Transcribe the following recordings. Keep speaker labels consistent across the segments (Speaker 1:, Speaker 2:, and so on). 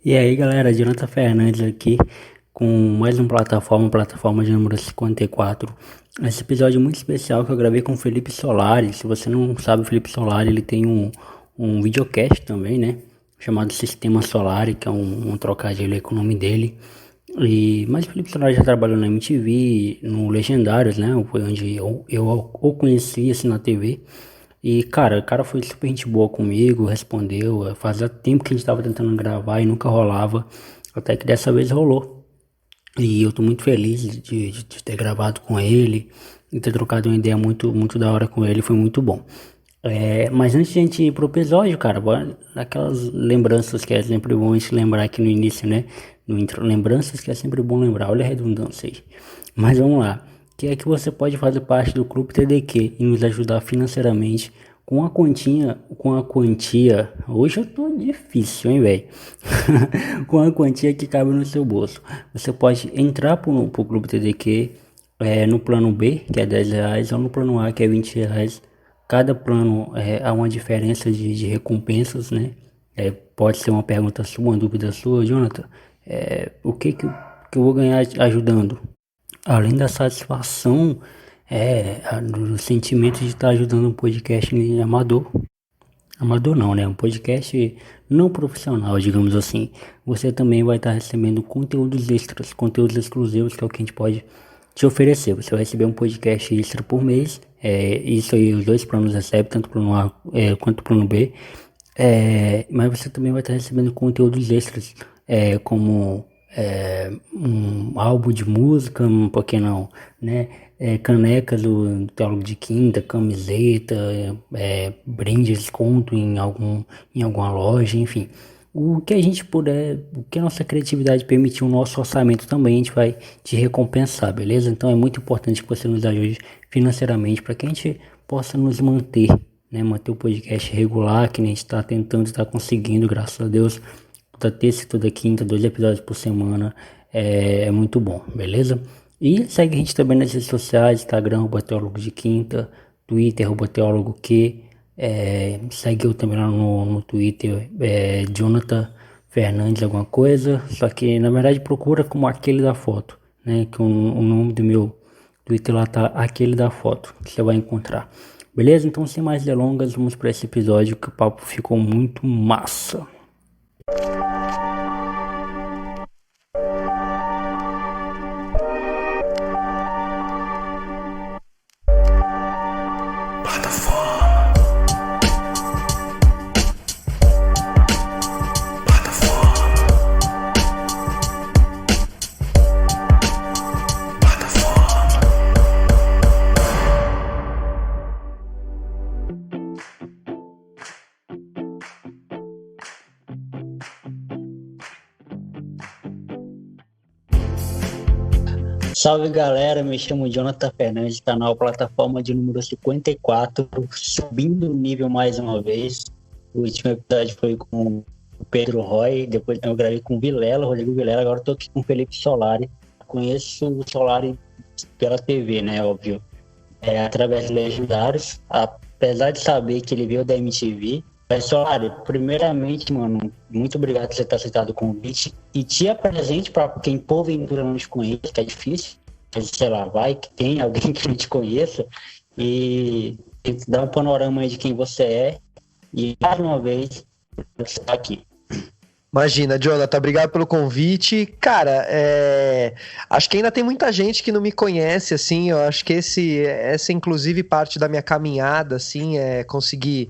Speaker 1: E aí galera, Jonathan Fernandes aqui com mais uma plataforma de número 54. Esse episódio é muito especial que eu gravei com o Felipe Solari. Se você não sabe, o Felipe Solari ele tem um videocast também, né? Chamado Sistema Solari, que é um trocadilho aí com o nome dele. Mas o Felipe Solari já trabalhou na MTV, no Legendários, né? Foi onde eu o conheci assim na TV. E, cara, o cara foi super gente boa comigo, respondeu. Fazia tempo que a gente tava tentando gravar e nunca rolava. Até que dessa vez rolou. E eu tô muito feliz de ter gravado com ele e ter trocado uma ideia muito da hora com ele. Foi muito bom. Mas antes de a gente ir pro episódio, cara, aquelas lembranças que é sempre bom a gente lembrar aqui no início, né? No intro, lembranças que é sempre bom lembrar. Olha a redundância aí. Mas vamos lá. Que é que você pode fazer parte do Clube TDQ e nos ajudar financeiramente com a quantia. Hoje eu tô difícil, hein, velho? Com a quantia que cabe no seu bolso. Você pode entrar pro Clube TDQ no plano B, que é R$ 10, ou no plano A, que é R$ 20. Cada plano há uma diferença de recompensas, né? Pode ser uma pergunta sua, uma dúvida sua, Jonathan. O que eu vou ganhar ajudando? Além da satisfação, do sentimento de estar ajudando um podcast amador. Amador não, né? Um podcast não profissional, digamos assim. Você também vai estar recebendo conteúdos extras, conteúdos exclusivos, que é o que a gente pode te oferecer. Você vai receber um podcast extra por mês. Isso aí, os dois planos recebem, tanto o plano A quanto o plano B. Mas você também vai estar recebendo conteúdos extras, como um álbum de música, por que não, né? Canecas do Teólogo de Quinta, camiseta, brindes, desconto em alguma loja, enfim. O que a gente puder, o que a nossa criatividade permitir, o nosso orçamento também, a gente vai te recompensar, beleza? Então é muito importante que você nos ajude financeiramente para que a gente possa nos manter, né? Manter o podcast regular, que a gente está tentando, está conseguindo, graças a Deus. Toda terça e toda quinta, 2 episódios por semana, é muito bom, beleza? E segue a gente também nas redes sociais, Instagram, Teólogo de Quinta, Twitter, Teólogo Q. Segue eu também lá no Twitter, Jonathan Fernandes alguma coisa, só que na verdade procura como aquele da foto, né? Que o nome do meu Twitter lá tá aquele da foto, que você vai encontrar. Beleza? Então sem mais delongas, vamos para esse episódio que o papo ficou muito massa. Salve galera, me chamo Jonathan Fernandes, canal plataforma de número 54, subindo o nível mais uma vez. O último episódio foi com o Pedro Roy, depois eu gravei com o Rodrigo Vilela, agora estou aqui com o Felipe Solari. Conheço o Solari pela TV, né, óbvio, através de Legendários, apesar de saber que ele veio da MTV. Mas, Solari, primeiramente, mano, muito obrigado por você ter aceitado o convite. E te apresente para quem porventura não te conhece, que é difícil, mas sei lá, vai que tem alguém que não te conheça. E dá um panorama aí de quem você é. E mais uma vez, você tá aqui.
Speaker 2: Imagina, Jonathan, obrigado pelo convite. Cara, acho que ainda tem muita gente que não me conhece, assim. Eu acho que essa é inclusive parte da minha caminhada, assim, é conseguir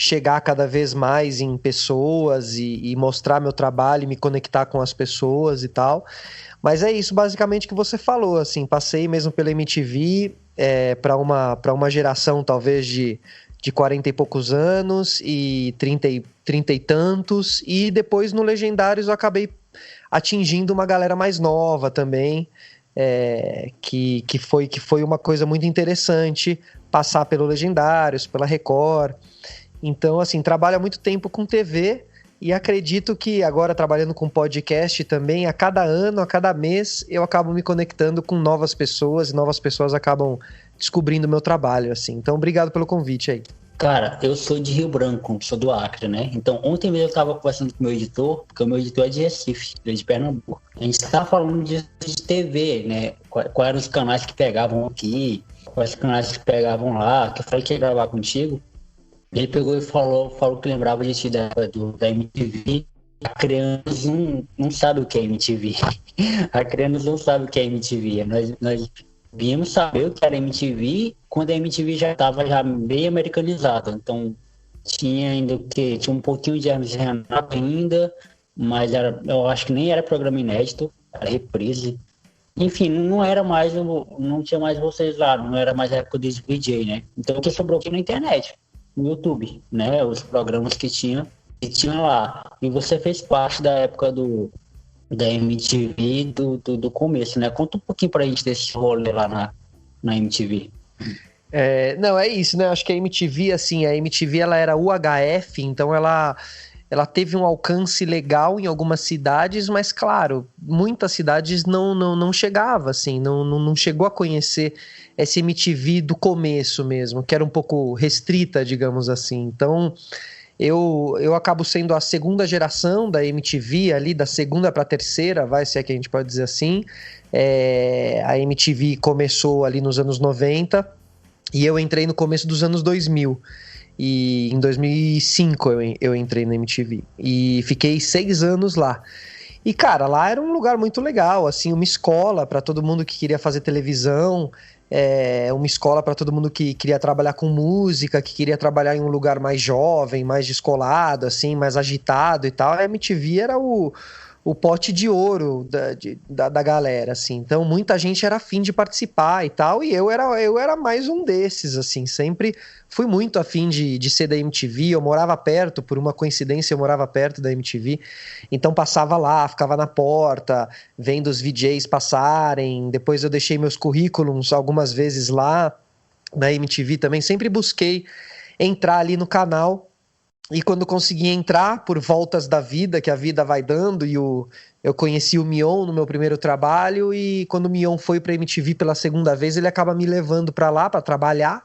Speaker 2: chegar cada vez mais em pessoas e mostrar meu trabalho e me conectar com as pessoas e tal. Mas é isso basicamente que você falou, assim, passei mesmo pela MTV para uma geração talvez de 40 e poucos anos e 30 e tantos, e depois no Legendários eu acabei atingindo uma galera mais nova também, que foi uma coisa muito interessante passar pelo Legendários, pela Record. Então, assim, trabalho há muito tempo com TV e acredito que agora trabalhando com podcast também, a cada ano, a cada mês, eu acabo me conectando com novas pessoas e novas pessoas acabam descobrindo o meu trabalho, assim. Então, obrigado pelo convite aí.
Speaker 1: Cara, eu sou de Rio Branco, sou do Acre, né? Então, ontem mesmo eu tava conversando com o meu editor, porque o meu editor é de Recife, ele é de Pernambuco. A gente tava falando de TV, né? Quais eram os canais que pegavam aqui, quais canais que pegavam lá, que eu falei que ia gravar contigo. Ele pegou e falou que lembrava de ti da MTV. A criança não sabe o que é MTV. A criança não sabe o que é MTV. Nós vimos saber o que era MTV quando a MTV já estava já meio americanizada. Então tinha ainda o que tinha um pouquinho de Hermes e Renato ainda, mas eu acho que nem era programa inédito, era reprise. Enfim, não era mais, não tinha mais vocês lá, não era mais a época dos VJ, né? Então o que sobrou aqui na internet, no YouTube, né? Os programas que tinha lá. E você fez parte da época da MTV do começo, né? Conta um pouquinho pra gente desse rolê lá na MTV.
Speaker 2: Não, é isso, né? Acho que a MTV, assim, a MTV ela era UHF, então ela teve um alcance legal em algumas cidades, mas claro, muitas cidades não chegava, assim, não chegou a conhecer essa MTV do começo mesmo, que era um pouco restrita, digamos assim. Então, eu acabo sendo a segunda geração da MTV, ali da segunda para a terceira, vai ser que a gente pode dizer assim. A MTV começou ali nos anos 90 e eu entrei no começo dos anos 2000. E em 2005 eu entrei na MTV e fiquei 6 anos lá. E, cara, lá era um lugar muito legal, assim, uma escola para todo mundo que queria fazer televisão, uma escola para todo mundo que queria trabalhar com música, que queria trabalhar em um lugar mais jovem, mais descolado, assim, mais agitado e tal. A MTV era o pote de ouro da galera, assim. Então, muita gente era afim de participar e tal, e eu era mais um desses, assim. Sempre fui muito afim de ser da MTV. Eu morava perto, por uma coincidência, eu morava perto da MTV. Então, passava lá, ficava na porta, vendo os VJs passarem. Depois eu deixei meus currículos algumas vezes lá na MTV também. Sempre busquei entrar ali no canal. E quando consegui entrar, por voltas da vida, que a vida vai dando, eu conheci o Mion no meu primeiro trabalho, e quando o Mion foi para a MTV pela segunda vez, ele acaba me levando para lá para trabalhar,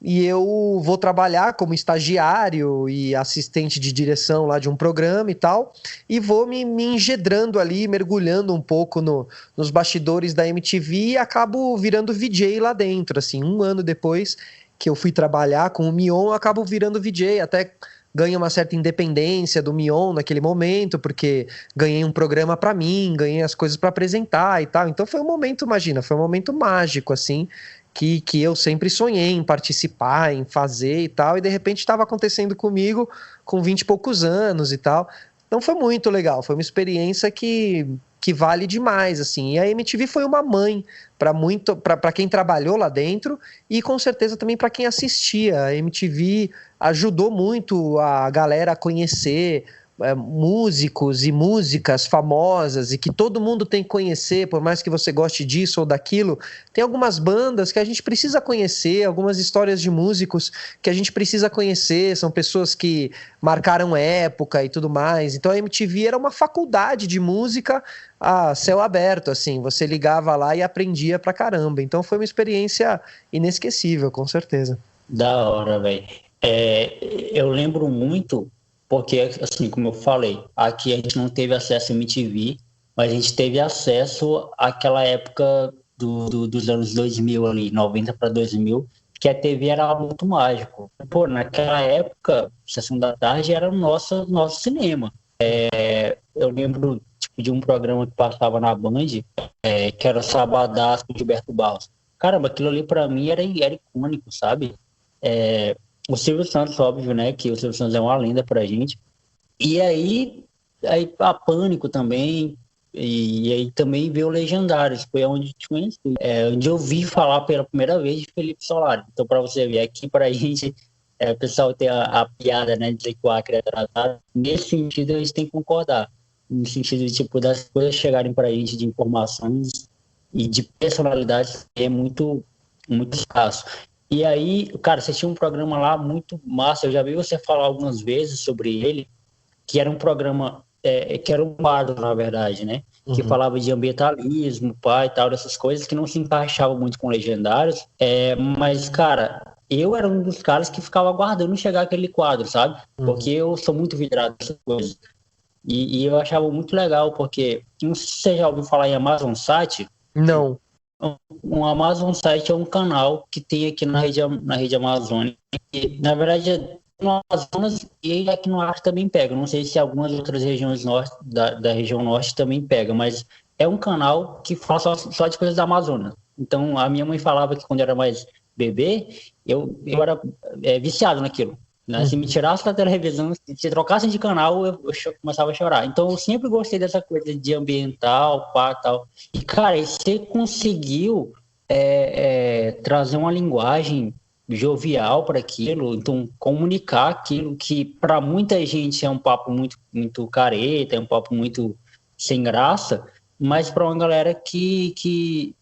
Speaker 2: e eu vou trabalhar como estagiário e assistente de direção lá de um programa e tal, e vou me engedrando ali, mergulhando um pouco nos bastidores da MTV, e acabo virando VJ lá dentro, assim, um ano depois que eu fui trabalhar com o Mion, eu acabo virando VJ, até ganha uma certa independência do Mion naquele momento, porque ganhei um programa para mim, ganhei as coisas para apresentar e tal. Então foi um momento, imagina, foi um momento mágico, assim, que eu sempre sonhei em participar, em fazer e tal, e de repente estava acontecendo comigo com 20 e poucos anos e tal. Então foi muito legal, foi uma experiência que vale demais, assim. E a MTV foi uma mãe para quem trabalhou lá dentro e com certeza também para quem assistia. A MTV ajudou muito a galera a conhecer músicos e músicas famosas e que todo mundo tem que conhecer, por mais que você goste disso ou daquilo. Tem algumas bandas que a gente precisa conhecer, algumas histórias de músicos que a gente precisa conhecer, são pessoas que marcaram época e tudo mais. Então a MTV era uma faculdade de música a céu aberto, assim, você ligava lá e aprendia pra caramba. Então foi uma experiência inesquecível, com certeza.
Speaker 1: Da hora, velho. Eu lembro muito, porque, assim, como eu falei, aqui a gente não teve acesso a MTV, mas a gente teve acesso àquela época dos anos 2000 ali, 90 para 2000, que a TV era algo muito mágico. Pô, naquela época, Sessão da Tarde era o nosso cinema. Eu lembro tipo, de um programa que passava na Band, que era Sabadaço com Gilberto Barros. Caramba, aquilo ali pra mim era icônico, sabe? O Silvio Santos, óbvio, né? Que o Silvio Santos é uma lenda pra gente. E aí a Pânico também, e aí também veio o Legendários, foi onde te conheci. Onde eu vi falar pela primeira vez de Felipe Solari. Então, pra você ver, aqui pra gente, o pessoal tem a piada, né, de dizer que o Acre é atrasado. Nesse sentido, a gente tem que concordar. No sentido de, tipo, das coisas chegarem pra gente de informações e de personalidades é muito, muito escasso. E aí, cara, você tinha um programa lá muito massa, eu já vi você falar algumas vezes sobre ele, que era um programa, que era um quadro, na verdade, né? Que falava de ambientalismo, pai e tal, dessas coisas que não se encaixavam muito com Legendários. Mas, cara, eu era um dos caras que ficava aguardando chegar aquele quadro, sabe? Porque
Speaker 2: Uhum.
Speaker 1: eu sou muito vidrado nessas coisas. E eu achava muito legal, porque, não sei se você já ouviu falar em Amazon Site.
Speaker 2: Não.
Speaker 1: O Amazon Site é um canal que tem aqui na rede Amazônia. E, na verdade, é no Amazonas e aqui no Acre também pega. Não sei se algumas outras regiões norte, da região norte também pega, mas é um canal que fala só de coisas da Amazônia. Então, a minha mãe falava que quando eu era mais bebê, eu era viciado naquilo. Né? Se me
Speaker 2: Uhum.
Speaker 1: tirasse da televisão, se trocassem de canal, começava a chorar. Então, eu sempre gostei dessa coisa de ambiental, pá, tal. E, cara, e você conseguiu trazer uma linguagem jovial para aquilo, então comunicar aquilo que para muita gente é um papo muito, muito careta, é um papo muito sem graça, mas para uma galera que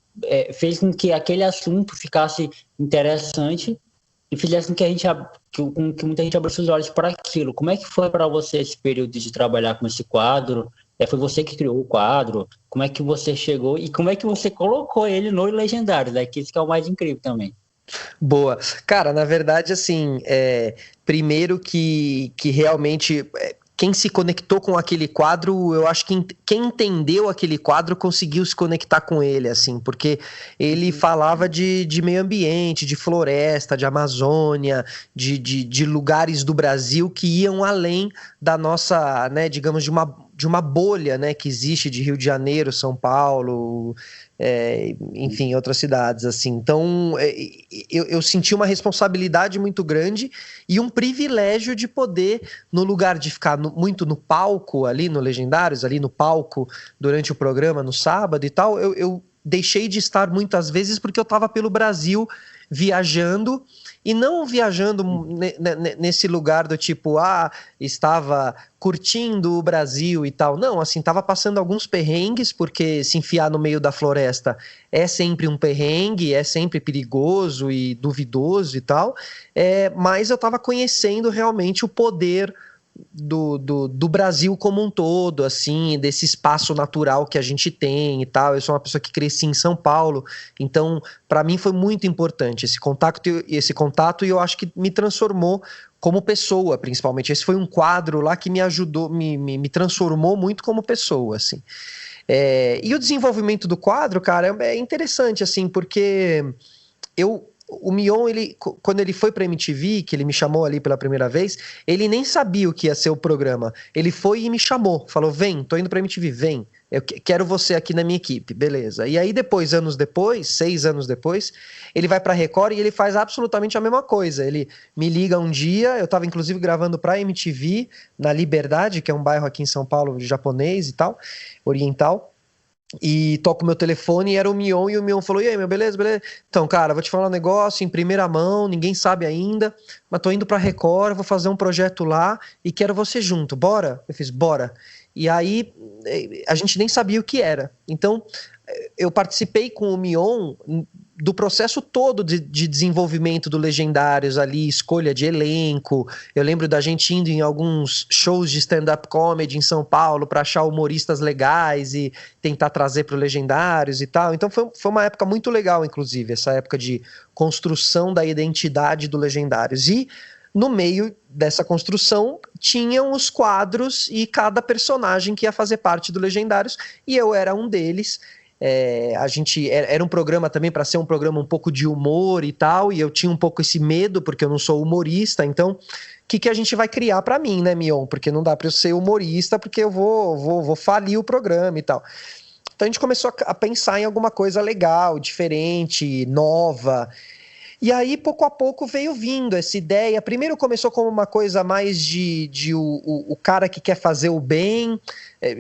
Speaker 1: fez com que aquele assunto ficasse interessante e fizesse com que com que muita gente abrisse os olhos para aquilo. Como é que foi para você esse período de trabalhar com esse quadro? Foi você que criou o quadro? Como é que você chegou e como é que você colocou ele no Legendário, né? Que isso que é o mais incrível também.
Speaker 2: Boa. Cara, na verdade, assim, primeiro que realmente quem se conectou com aquele quadro, eu acho que quem entendeu aquele quadro conseguiu se conectar com ele, assim, porque ele falava de meio ambiente, de floresta, de Amazônia, de lugares do Brasil que iam além da nossa, né, digamos, de uma bolha, né, que existe de Rio de Janeiro, São Paulo, enfim, outras cidades, assim. Então, eu senti uma responsabilidade muito grande e um privilégio de poder, no lugar de ficar muito no palco ali, no Legendários, ali no palco durante o programa, no sábado e tal, eu deixei de estar muitas vezes porque eu estava pelo Brasil viajando e não viajando nesse lugar do tipo, estava curtindo o Brasil e tal. Não, assim, tava passando alguns perrengues, porque se enfiar no meio da floresta é sempre um perrengue, é sempre perigoso e duvidoso e tal. Mas eu tava conhecendo realmente o poder do Brasil como um todo, assim, desse espaço natural que a gente tem e tal. Eu sou uma pessoa que cresci em São Paulo, então para mim foi muito importante esse contato e eu acho que me transformou como pessoa, principalmente. Esse foi um quadro lá que me ajudou, me transformou muito como pessoa, assim. E o desenvolvimento do quadro, cara, é interessante, assim, porque o Mion, quando ele foi pra MTV, que ele me chamou ali pela primeira vez, ele nem sabia o que ia ser o programa. Ele foi e me chamou, falou: vem, tô indo pra MTV, vem. Eu quero você aqui na minha equipe, beleza. E aí depois, anos depois, 6 anos depois, ele vai pra Record e ele faz absolutamente a mesma coisa. Ele me liga um dia, eu tava inclusive gravando pra MTV, na Liberdade, que é um bairro aqui em São Paulo japonês e tal, oriental. E toco meu telefone e era o Mion, e o Mion falou: e aí, meu, beleza, beleza? Então, cara, vou te falar um negócio em primeira mão, ninguém sabe ainda, mas tô indo pra Record, vou fazer um projeto lá e quero você junto, bora? Eu fiz: bora. E aí a gente nem sabia o que era. Então, eu participei com o Mion do processo todo de desenvolvimento do Legendários ali, escolha de elenco. Eu lembro da gente indo em alguns shows de stand-up comedy em São Paulo para achar humoristas legais e tentar trazer para o Legendários e tal. Então foi uma época muito legal, inclusive, essa época de construção da identidade do Legendários. E no meio dessa construção tinham os quadros e cada personagem que ia fazer parte do Legendários, e eu era um deles. A gente era um programa também para ser um programa um pouco de humor e tal, e eu tinha um pouco esse medo porque eu não sou humorista. Então, o que a gente vai criar para mim, né, Mion? Porque não dá para eu ser humorista, porque eu vou falir o programa e tal. Então a gente começou a pensar em alguma coisa legal, diferente, nova. E aí, pouco a pouco, veio vindo essa ideia. Primeiro começou como uma coisa mais de o cara que quer fazer o bem.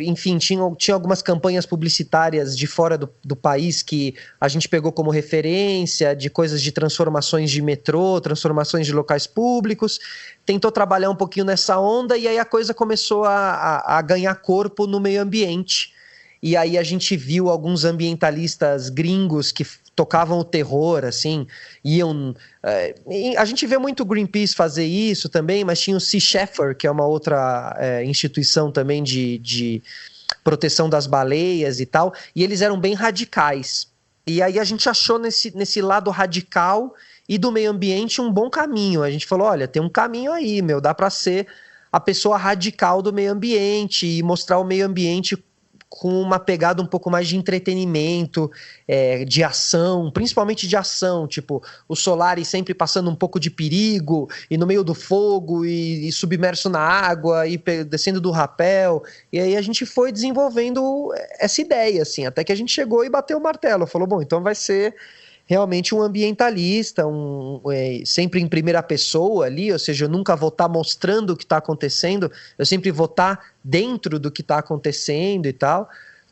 Speaker 2: Enfim, tinha algumas campanhas publicitárias de fora do país que a gente pegou como referência, de coisas de transformações de metrô, transformações de locais públicos. Tentou trabalhar um pouquinho nessa onda e aí a coisa começou a ganhar corpo no meio ambiente. E aí a gente viu alguns ambientalistas gringos que tocavam o terror, assim, iam... a gente vê muito o Greenpeace fazer isso também, mas tinha o Sea Shepherd, que é uma outra instituição também de proteção das baleias e tal, e eles eram bem radicais. E aí a gente achou nesse lado radical e do meio ambiente um bom caminho. A gente falou, olha, tem um caminho aí, meu, dá para ser a pessoa radical do meio ambiente e mostrar o meio ambiente com uma pegada um pouco mais de entretenimento, de ação, principalmente de ação, tipo, o Solari sempre passando um pouco de perigo, e no meio do fogo, e submerso na água, e descendo do rapel, e aí a gente foi desenvolvendo essa ideia, assim, até que a gente chegou e bateu o martelo, falou, bom, então vai ser realmente um ambientalista, sempre em primeira pessoa ali, ou seja, eu nunca vou estar mostrando o que está acontecendo, eu sempre vou estar dentro do que está acontecendo e tal.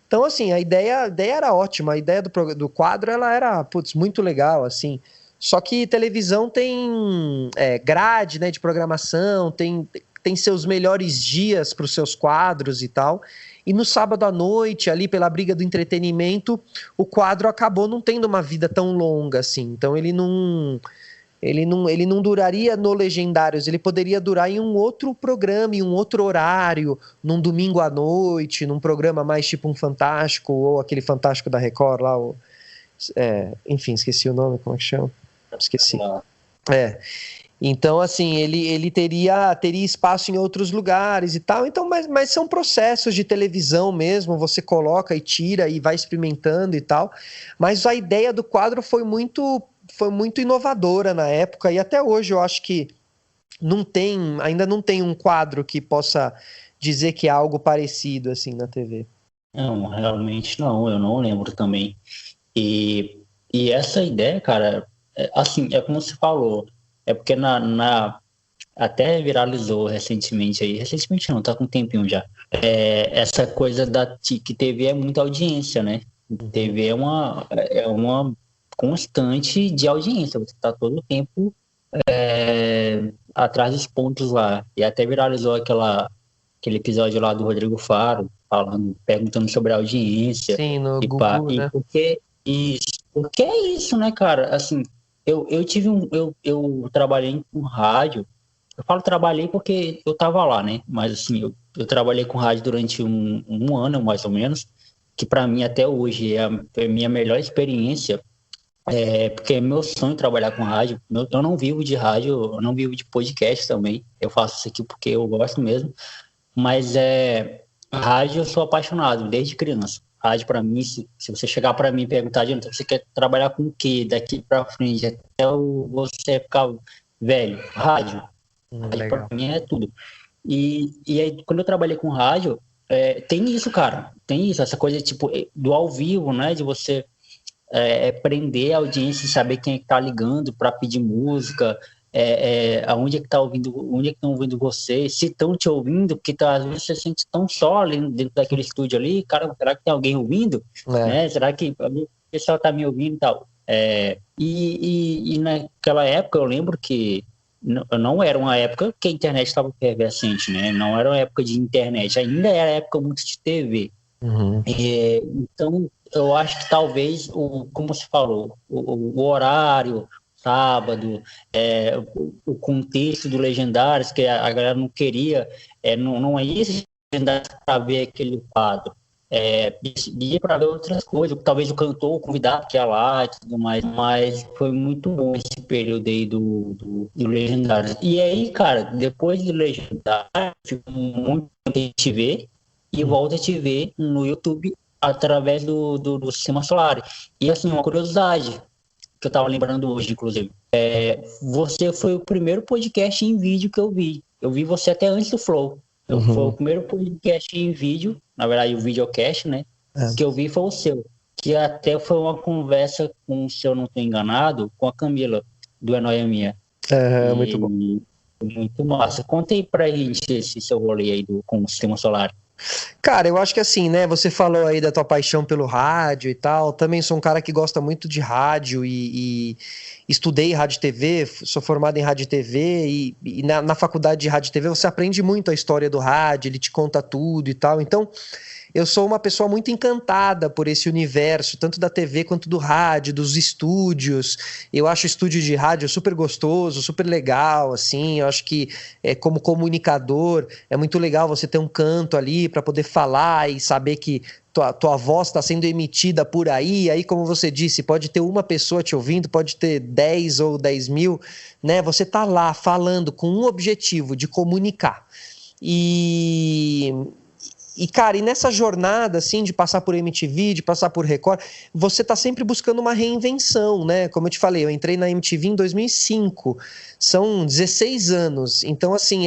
Speaker 2: Então, assim, a ideia era ótima, a ideia do quadro, ela era, putz, muito legal, assim. Só que televisão tem grade, né, de programação, tem seus melhores dias para os seus quadros e tal. E no sábado à noite, ali pela briga do entretenimento, o quadro acabou não tendo uma vida tão longa assim. Então ele não duraria no Legendários, ele poderia durar em um outro programa, em um outro horário, num domingo à noite, num programa mais tipo um Fantástico, ou aquele Fantástico da Record lá, enfim, esqueci o nome, como é que chama? Esqueci. Então, assim, ele teria espaço em outros lugares e tal, então, mas são processos de televisão mesmo, você coloca e tira e vai experimentando e tal, mas a ideia do quadro foi muito inovadora na época, e até hoje eu acho que ainda não tem um quadro que possa dizer que é algo parecido, assim, na TV.
Speaker 1: Não, realmente não, eu não lembro também. E essa ideia, cara, assim, é como você falou, é porque até viralizou recentemente aí, recentemente não, tá com um tempinho já, essa coisa que TV é muita audiência, né? TV é uma constante de audiência, você tá todo o tempo atrás dos pontos lá, e até viralizou aquele episódio lá do Rodrigo Faro, perguntando sobre a audiência.
Speaker 2: Sim, no
Speaker 1: e pá,
Speaker 2: Gugu,
Speaker 1: e
Speaker 2: né?
Speaker 1: porque é isso, né, cara? Assim, eu trabalhei com rádio. Eu falo trabalhei porque eu tava lá, né? Mas assim, eu trabalhei com rádio durante um ano, mais ou menos, que para mim até hoje é a minha melhor experiência, porque é meu sonho trabalhar com rádio. Eu não vivo de rádio, eu não vivo de podcast também. Eu faço isso aqui porque eu gosto mesmo. Mas rádio eu sou apaixonado desde criança. Rádio para mim, se você chegar para mim e perguntar, então você quer trabalhar com o quê daqui para frente até você ficar velho? Rádio. Rádio para
Speaker 2: Legal.
Speaker 1: mim é tudo. E aí, quando eu trabalhei com rádio, tem isso, cara. Tem isso, essa coisa tipo do ao vivo, né? De você prender a audiência e saber quem é que tá ligando para pedir música, aonde é que tá ouvindo, onde é que estão ouvindo você, se estão te ouvindo, porque às vezes você se sente tão só ali dentro daquele estúdio ali, cara, será que tem alguém ouvindo? Né? Será que o pessoal tá me ouvindo e tal? E naquela época eu lembro que não era uma época que a internet estava efervescente, né? Não era uma época de internet, ainda era época muito de TV.
Speaker 2: Uhum.
Speaker 1: Então, eu acho que talvez, como você falou, o horário, sábado, o contexto do Legendários, que a galera não queria, não ia se para ver aquele quadro. Ia para ver outras coisas, talvez o cantor, o convidado que ia lá e tudo mais, mas foi muito bom esse período aí do Legendários. E aí, cara, depois do Legendários, ficou muito tempo a gente vê e volta a te ver no YouTube através do Sistema Solar. E assim, uma curiosidade que eu tava lembrando hoje, inclusive, você foi o primeiro podcast em vídeo que eu vi. Eu vi você até antes do Flow. Foi o primeiro podcast em vídeo, na verdade o videocast, né? Que eu vi foi o seu. Que até foi uma conversa com, se eu não estou enganado, com a Camila, do É Nóia Minha.
Speaker 2: Muito bom.
Speaker 1: Muito massa. Conta aí pra gente esse seu rolê aí com o Sistema Solar.
Speaker 2: Cara, eu acho que assim, né? Você falou aí da tua paixão pelo rádio e tal. Também sou um cara que gosta muito de rádio e estudei rádio e TV, sou formado em rádio e TV e na faculdade de rádio e TV você aprende muito a história do rádio, ele te conta tudo e tal. Então, eu sou uma pessoa muito encantada por esse universo, tanto da TV quanto do rádio, dos estúdios. Eu acho o estúdio de rádio super gostoso, super legal, assim. Eu acho que como comunicador é muito legal você ter um canto ali para poder falar e saber que tua voz está sendo emitida por aí, como você disse, pode ter uma pessoa te ouvindo, pode ter 10 ou 10 mil, né? Você está lá falando com um objetivo de comunicar. Cara, e nessa jornada, assim, de passar por MTV, de passar por Record, você tá sempre buscando uma reinvenção, né? Como eu te falei, eu entrei na MTV em 2005, são 16 anos, então, assim,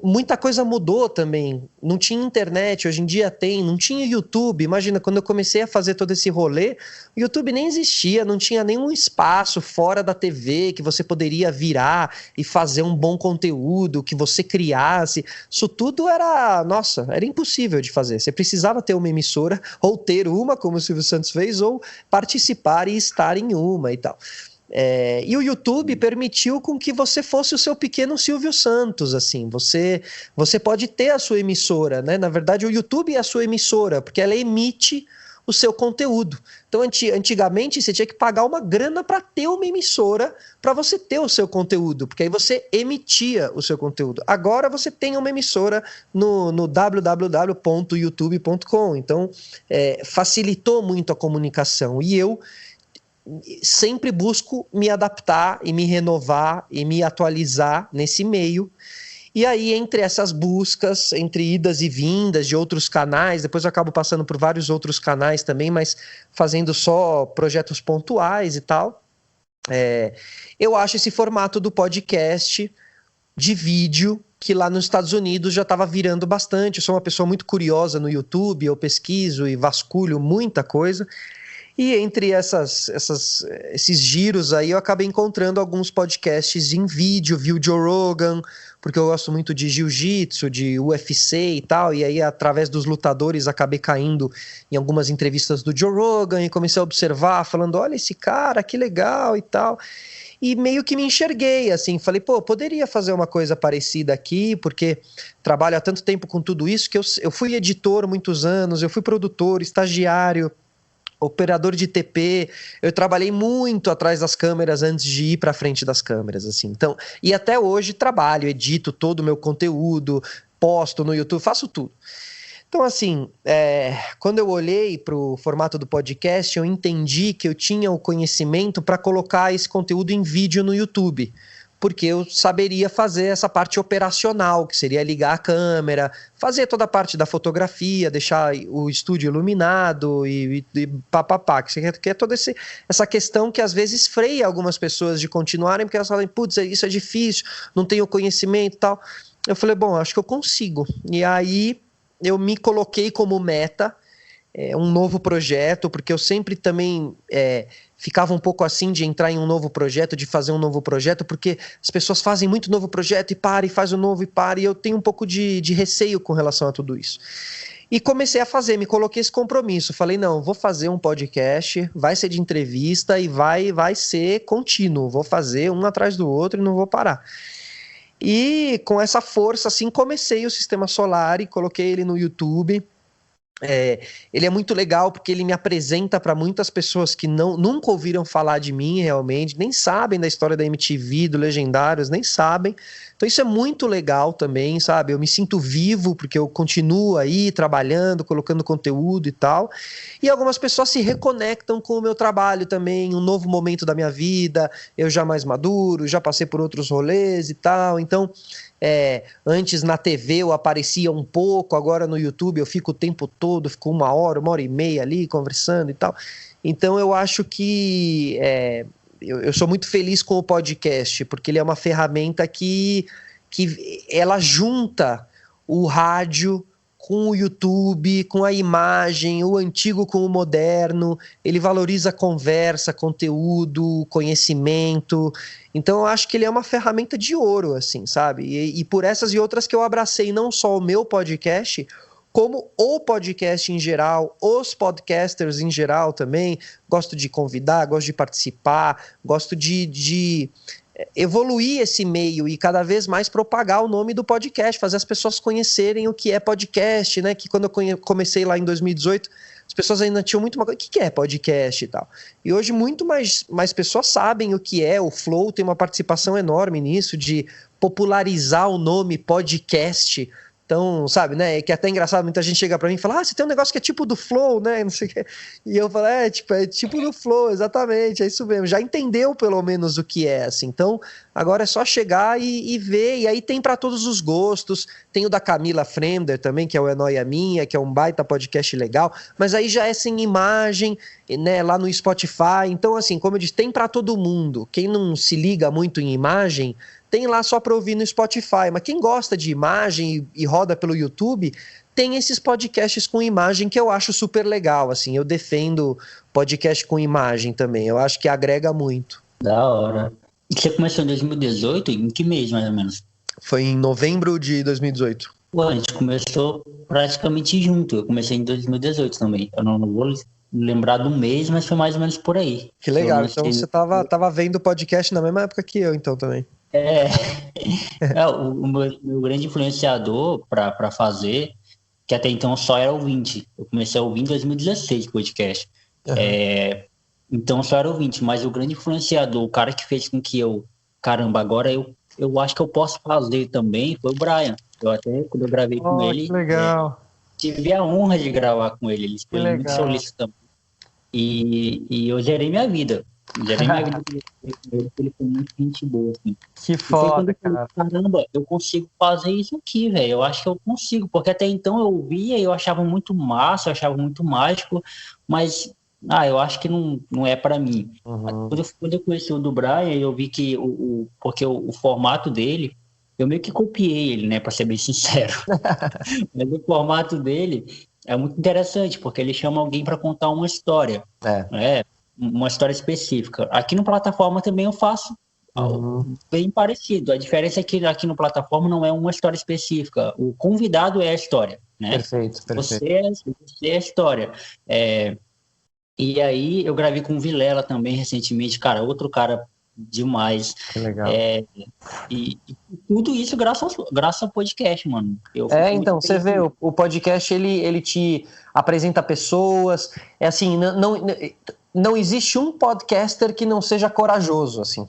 Speaker 2: muita coisa mudou também, não tinha internet, hoje em dia tem, não tinha YouTube, imagina, quando eu comecei a fazer todo esse rolê, o YouTube nem existia, não tinha nenhum espaço fora da TV que você poderia virar e fazer um bom conteúdo, que você criasse, isso tudo era, nossa, era impossível de fazer. Você precisava ter uma emissora, ou ter uma, como o Silvio Santos fez, ou participar e estar em uma e tal. E o YouTube permitiu com que você fosse o seu pequeno Silvio Santos, assim, você pode ter a sua emissora, né? Na verdade, o YouTube é a sua emissora, porque ela emite o seu conteúdo. Então, antigamente, você tinha que pagar uma grana para ter uma emissora, para você ter o seu conteúdo, porque aí você emitia o seu conteúdo. Agora você tem uma emissora no www.youtube.com. Então, facilitou muito a comunicação. E eu sempre busco me adaptar e me renovar e me atualizar nesse meio. E aí, entre essas buscas, entre idas e vindas de outros canais, depois eu acabo passando por vários outros canais também, mas fazendo só projetos pontuais e tal, eu acho esse formato do podcast de vídeo, que lá nos Estados Unidos já estava virando bastante. Eu sou uma pessoa muito curiosa no YouTube, eu pesquiso e vasculho muita coisa. E entre esses giros aí, eu acabei encontrando alguns podcasts em vídeo, vi o Joe Rogan, porque eu gosto muito de jiu-jitsu, de UFC e tal, e aí através dos lutadores acabei caindo em algumas entrevistas do Joe Rogan e comecei a observar, falando, olha esse cara, que legal e tal. E meio que me enxerguei, assim, falei, pô, poderia fazer uma coisa parecida aqui, porque trabalho há tanto tempo com tudo isso, que eu fui editor muitos anos, eu fui produtor, estagiário, operador de TP, eu trabalhei muito atrás das câmeras antes de ir para frente das câmeras, assim. Então, e até hoje trabalho, edito todo o meu conteúdo, posto no YouTube, faço tudo. Então, assim, quando eu olhei para o formato do podcast, eu entendi que eu tinha o conhecimento para colocar esse conteúdo em vídeo no YouTube, porque eu saberia fazer essa parte operacional, que seria ligar a câmera, fazer toda a parte da fotografia, deixar o estúdio iluminado e papapá, que é toda essa questão que às vezes freia algumas pessoas de continuarem, porque elas falam, putz, isso é difícil, não tenho conhecimento e tal. Eu falei, bom, acho que eu consigo. E aí eu me coloquei como meta um novo projeto, porque eu sempre também ficava um pouco assim de entrar em um novo projeto, de fazer um novo projeto, porque as pessoas fazem muito novo projeto e para, e faz o novo e para, e eu tenho um pouco de receio com relação a tudo isso. E comecei a fazer, me coloquei esse compromisso, falei, não, vou fazer um podcast, vai ser de entrevista e vai ser contínuo, vou fazer um atrás do outro e não vou parar. E com essa força, assim, comecei o Sistema Solar e coloquei ele no YouTube. Ele é muito legal porque ele me apresenta para muitas pessoas que nunca ouviram falar de mim realmente, nem sabem da história da MTV, do Legendários, nem sabem. Então isso é muito legal também, sabe? Eu me sinto vivo porque eu continuo aí trabalhando, colocando conteúdo e tal. E algumas pessoas se reconectam com o meu trabalho também, um novo momento da minha vida, eu já mais maduro, já passei por outros rolês e tal. Então, antes na TV eu aparecia um pouco, agora no YouTube eu fico o tempo todo, fico uma hora e meia ali conversando e tal. Então eu acho que eu sou muito feliz com o podcast, porque ele é uma ferramenta que ela junta o rádio com o YouTube, com a imagem, o antigo com o moderno, ele valoriza a conversa, conteúdo, conhecimento. Então eu acho que ele é uma ferramenta de ouro, assim, sabe? E por essas e outras que eu abracei não só o meu podcast, como o podcast em geral, os podcasters em geral também. Gosto de convidar, gosto de participar, gosto de evoluir esse meio e cada vez mais propagar o nome do podcast, fazer as pessoas conhecerem o que é podcast, né? Que quando eu comecei lá em 2018, as pessoas ainda tinham muito uma coisa, o que é podcast e tal. E hoje muito mais pessoas sabem o que é, o Flow tem uma participação enorme nisso, de popularizar o nome podcast. Então, sabe, né? Que é até engraçado, muita gente chega pra mim e fala, você tem um negócio que é tipo do Flow, né? Não sei o quê. E eu falo, é tipo do Flow, exatamente, é isso mesmo. Já entendeu pelo menos o que é, assim. Então, agora é só chegar e ver, e aí tem pra todos os gostos. Tem o da Camila Frender também, que é o É Nóia Minha, que é um baita podcast legal, mas aí já é sem imagem, né? Lá no Spotify. Então, assim, como eu disse, tem pra todo mundo. Quem não se liga muito em imagem, tem lá só para ouvir no Spotify, mas quem gosta de imagem e roda pelo YouTube, tem esses podcasts com imagem que eu acho super legal, assim, eu defendo podcast com imagem também, eu acho que agrega muito.
Speaker 1: Da hora. E você começou em 2018? Em que mês, mais ou menos?
Speaker 2: Foi em novembro de 2018.
Speaker 1: Pô, a gente começou praticamente junto. Eu comecei em 2018 também. Eu não vou lembrar do mês, mas foi mais ou menos por aí.
Speaker 2: Que legal, então você tava vendo o podcast na mesma época que eu, então, também.
Speaker 1: É, o meu grande influenciador para fazer, que até então só era ouvinte. Eu comecei a ouvir em 2016 podcast.
Speaker 2: Uhum.
Speaker 1: Então só era ouvinte, mas o grande influenciador, o cara que fez com que caramba, agora eu acho que eu posso fazer também, foi o Brian. Eu até, quando eu gravei com ele,
Speaker 2: que legal.
Speaker 1: Tive a honra de gravar com ele. Ele foi muito solícito também. E eu gerei minha vida. Ele foi muito gente boa, assim.
Speaker 2: Que foda, cara.
Speaker 1: Caramba, eu consigo fazer isso aqui, velho. Eu acho que eu consigo, porque até então eu ouvia e eu achava muito massa, eu achava muito mágico, mas eu acho que não é pra mim.
Speaker 2: Uhum.
Speaker 1: Quando eu conheci o do Brian, eu vi que porque o formato dele, eu meio que copiei ele, né, pra ser bem sincero. Mas o formato dele é muito interessante, porque ele chama alguém para contar uma história. Uma história específica. Aqui no Plataforma também eu faço bem parecido. A diferença é que aqui no Plataforma não é uma história específica. O convidado é a história, né?
Speaker 2: Perfeito.
Speaker 1: Você é a história. E aí eu gravei com o Vilela também recentemente, cara, outro cara demais.
Speaker 2: Que legal.
Speaker 1: E tudo isso graças ao podcast, mano.
Speaker 2: Então, você vê, o podcast, ele te apresenta pessoas, assim, não existe um podcaster que não seja corajoso, assim,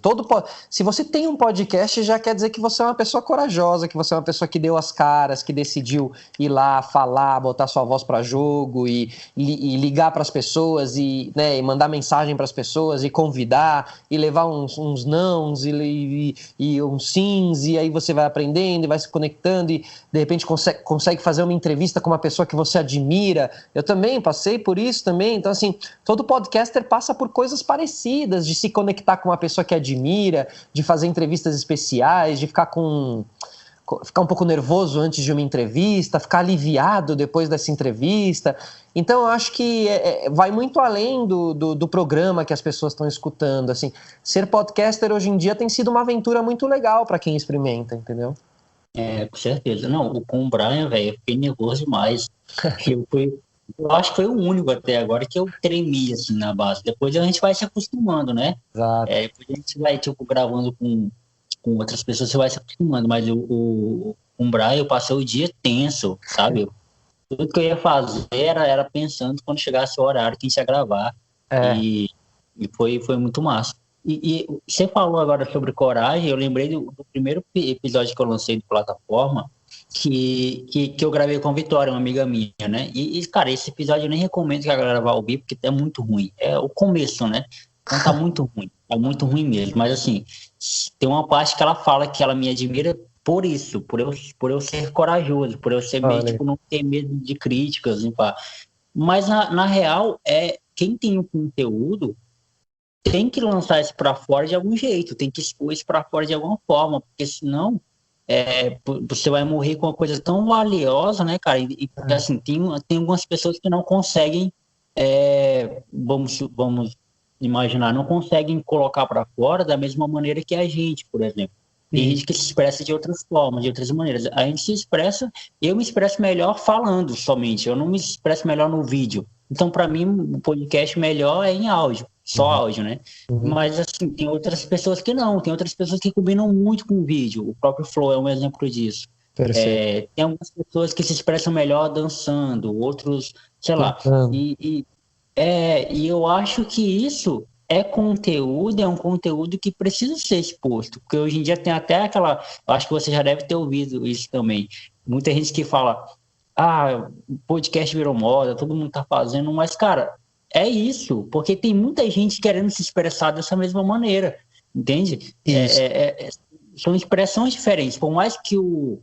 Speaker 2: se você tem um podcast, já quer dizer que você é uma pessoa corajosa, que você é uma pessoa que deu as caras, que decidiu ir lá, falar, botar sua voz para jogo e ligar para as pessoas e mandar mensagem para as pessoas e convidar e levar uns nãos e uns sims, e aí você vai aprendendo e vai se conectando e de repente consegue fazer uma entrevista com uma pessoa que você admira. Eu também passei por isso também, então assim, todo podcaster passa por coisas parecidas, de se conectar com uma pessoa que admira, de fazer entrevistas especiais, de ficar um pouco nervoso antes de uma entrevista, ficar aliviado depois dessa entrevista. Então eu acho que vai muito além do programa que as pessoas estão escutando, assim. Ser podcaster hoje em dia tem sido uma aventura muito legal para quem experimenta, entendeu?
Speaker 1: Com certeza. Não, com o Brian, velho, eu fiquei nervoso demais. Eu acho que foi o único até agora que eu tremi, assim, na base. Depois a gente vai se acostumando, né?
Speaker 2: Exato.
Speaker 1: Depois a gente vai, gravando com outras pessoas, você vai se acostumando. Mas com o Brian, eu passei o dia tenso, sabe? Tudo que eu ia fazer era pensando quando chegasse o horário que a gente ia gravar. E foi muito massa. E você falou agora sobre coragem, eu lembrei do primeiro episódio que eu lancei de Plataforma, que eu gravei com a Vitória, uma amiga minha, né? E, cara, esse episódio eu nem recomendo que a galera vá ouvir, porque é muito ruim. É o começo, né? Então tá muito ruim mesmo. Mas, assim, tem uma parte que ela fala que ela me admira por isso, por eu ser corajoso, por eu ser meio, tipo, não ter medo de críticas, assim, pá. Mas, na real, quem tem o conteúdo tem que lançar isso pra fora de algum jeito, tem que expor isso pra fora de alguma forma, porque senão você vai morrer com uma coisa tão valiosa, né, cara? E assim, tem algumas pessoas que não conseguem, vamos imaginar, não conseguem colocar para fora da mesma maneira que a gente, por exemplo. Tem gente que se expressa de outras formas, de outras maneiras. A gente se expressa, eu me expresso melhor falando somente, eu não me expresso melhor no vídeo. Então, para mim, o podcast melhor é em áudio. só áudio, né?
Speaker 2: Uhum.
Speaker 1: Mas, assim, tem outras pessoas que não, tem outras pessoas que combinam muito com o vídeo. O próprio Flow é um exemplo disso.
Speaker 2: Perfeito.
Speaker 1: Tem algumas pessoas que se expressam melhor dançando, outros, sei lá.
Speaker 2: Cantando.
Speaker 1: E eu acho que isso é um conteúdo que precisa ser exposto, porque hoje em dia tem até aquela, eu acho que você já deve ter ouvido isso também, muita gente que fala, o podcast virou moda, todo mundo tá fazendo, mas, cara, é isso, porque tem muita gente querendo se expressar dessa mesma maneira, entende?
Speaker 2: Isso.
Speaker 1: São expressões diferentes, por mais o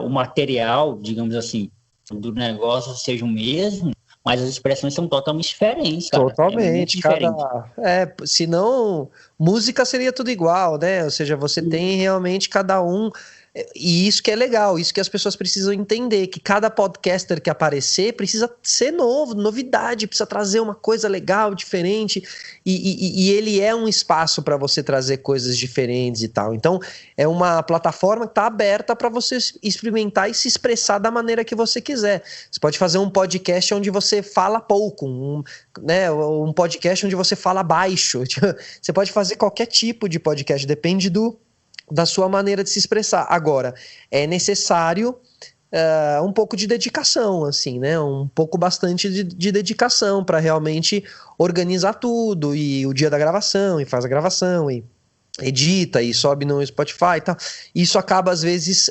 Speaker 1: material, digamos assim, do negócio seja o mesmo, mas as expressões são totalmente diferentes, cara. É muito
Speaker 2: Totalmente,
Speaker 1: diferente.
Speaker 2: senão música seria tudo igual, né? Ou seja, você tem realmente cada um, e isso que é legal, isso que as pessoas precisam entender, que cada podcaster que aparecer precisa ser novo, novidade, precisa trazer uma coisa legal, diferente, e ele é um espaço para você trazer coisas diferentes e tal. Então, é uma plataforma que está aberta para você experimentar e se expressar da maneira que você quiser. Você pode fazer um podcast onde você fala pouco, né, um podcast onde você fala baixo. Você pode fazer qualquer tipo de podcast, depende da sua maneira de se expressar. Agora, é necessário um pouco de dedicação, assim, né? Um pouco bastante de dedicação para realmente organizar tudo, e o dia da gravação, e faz a gravação, e edita, e sobe no Spotify e tal. Isso acaba, às vezes,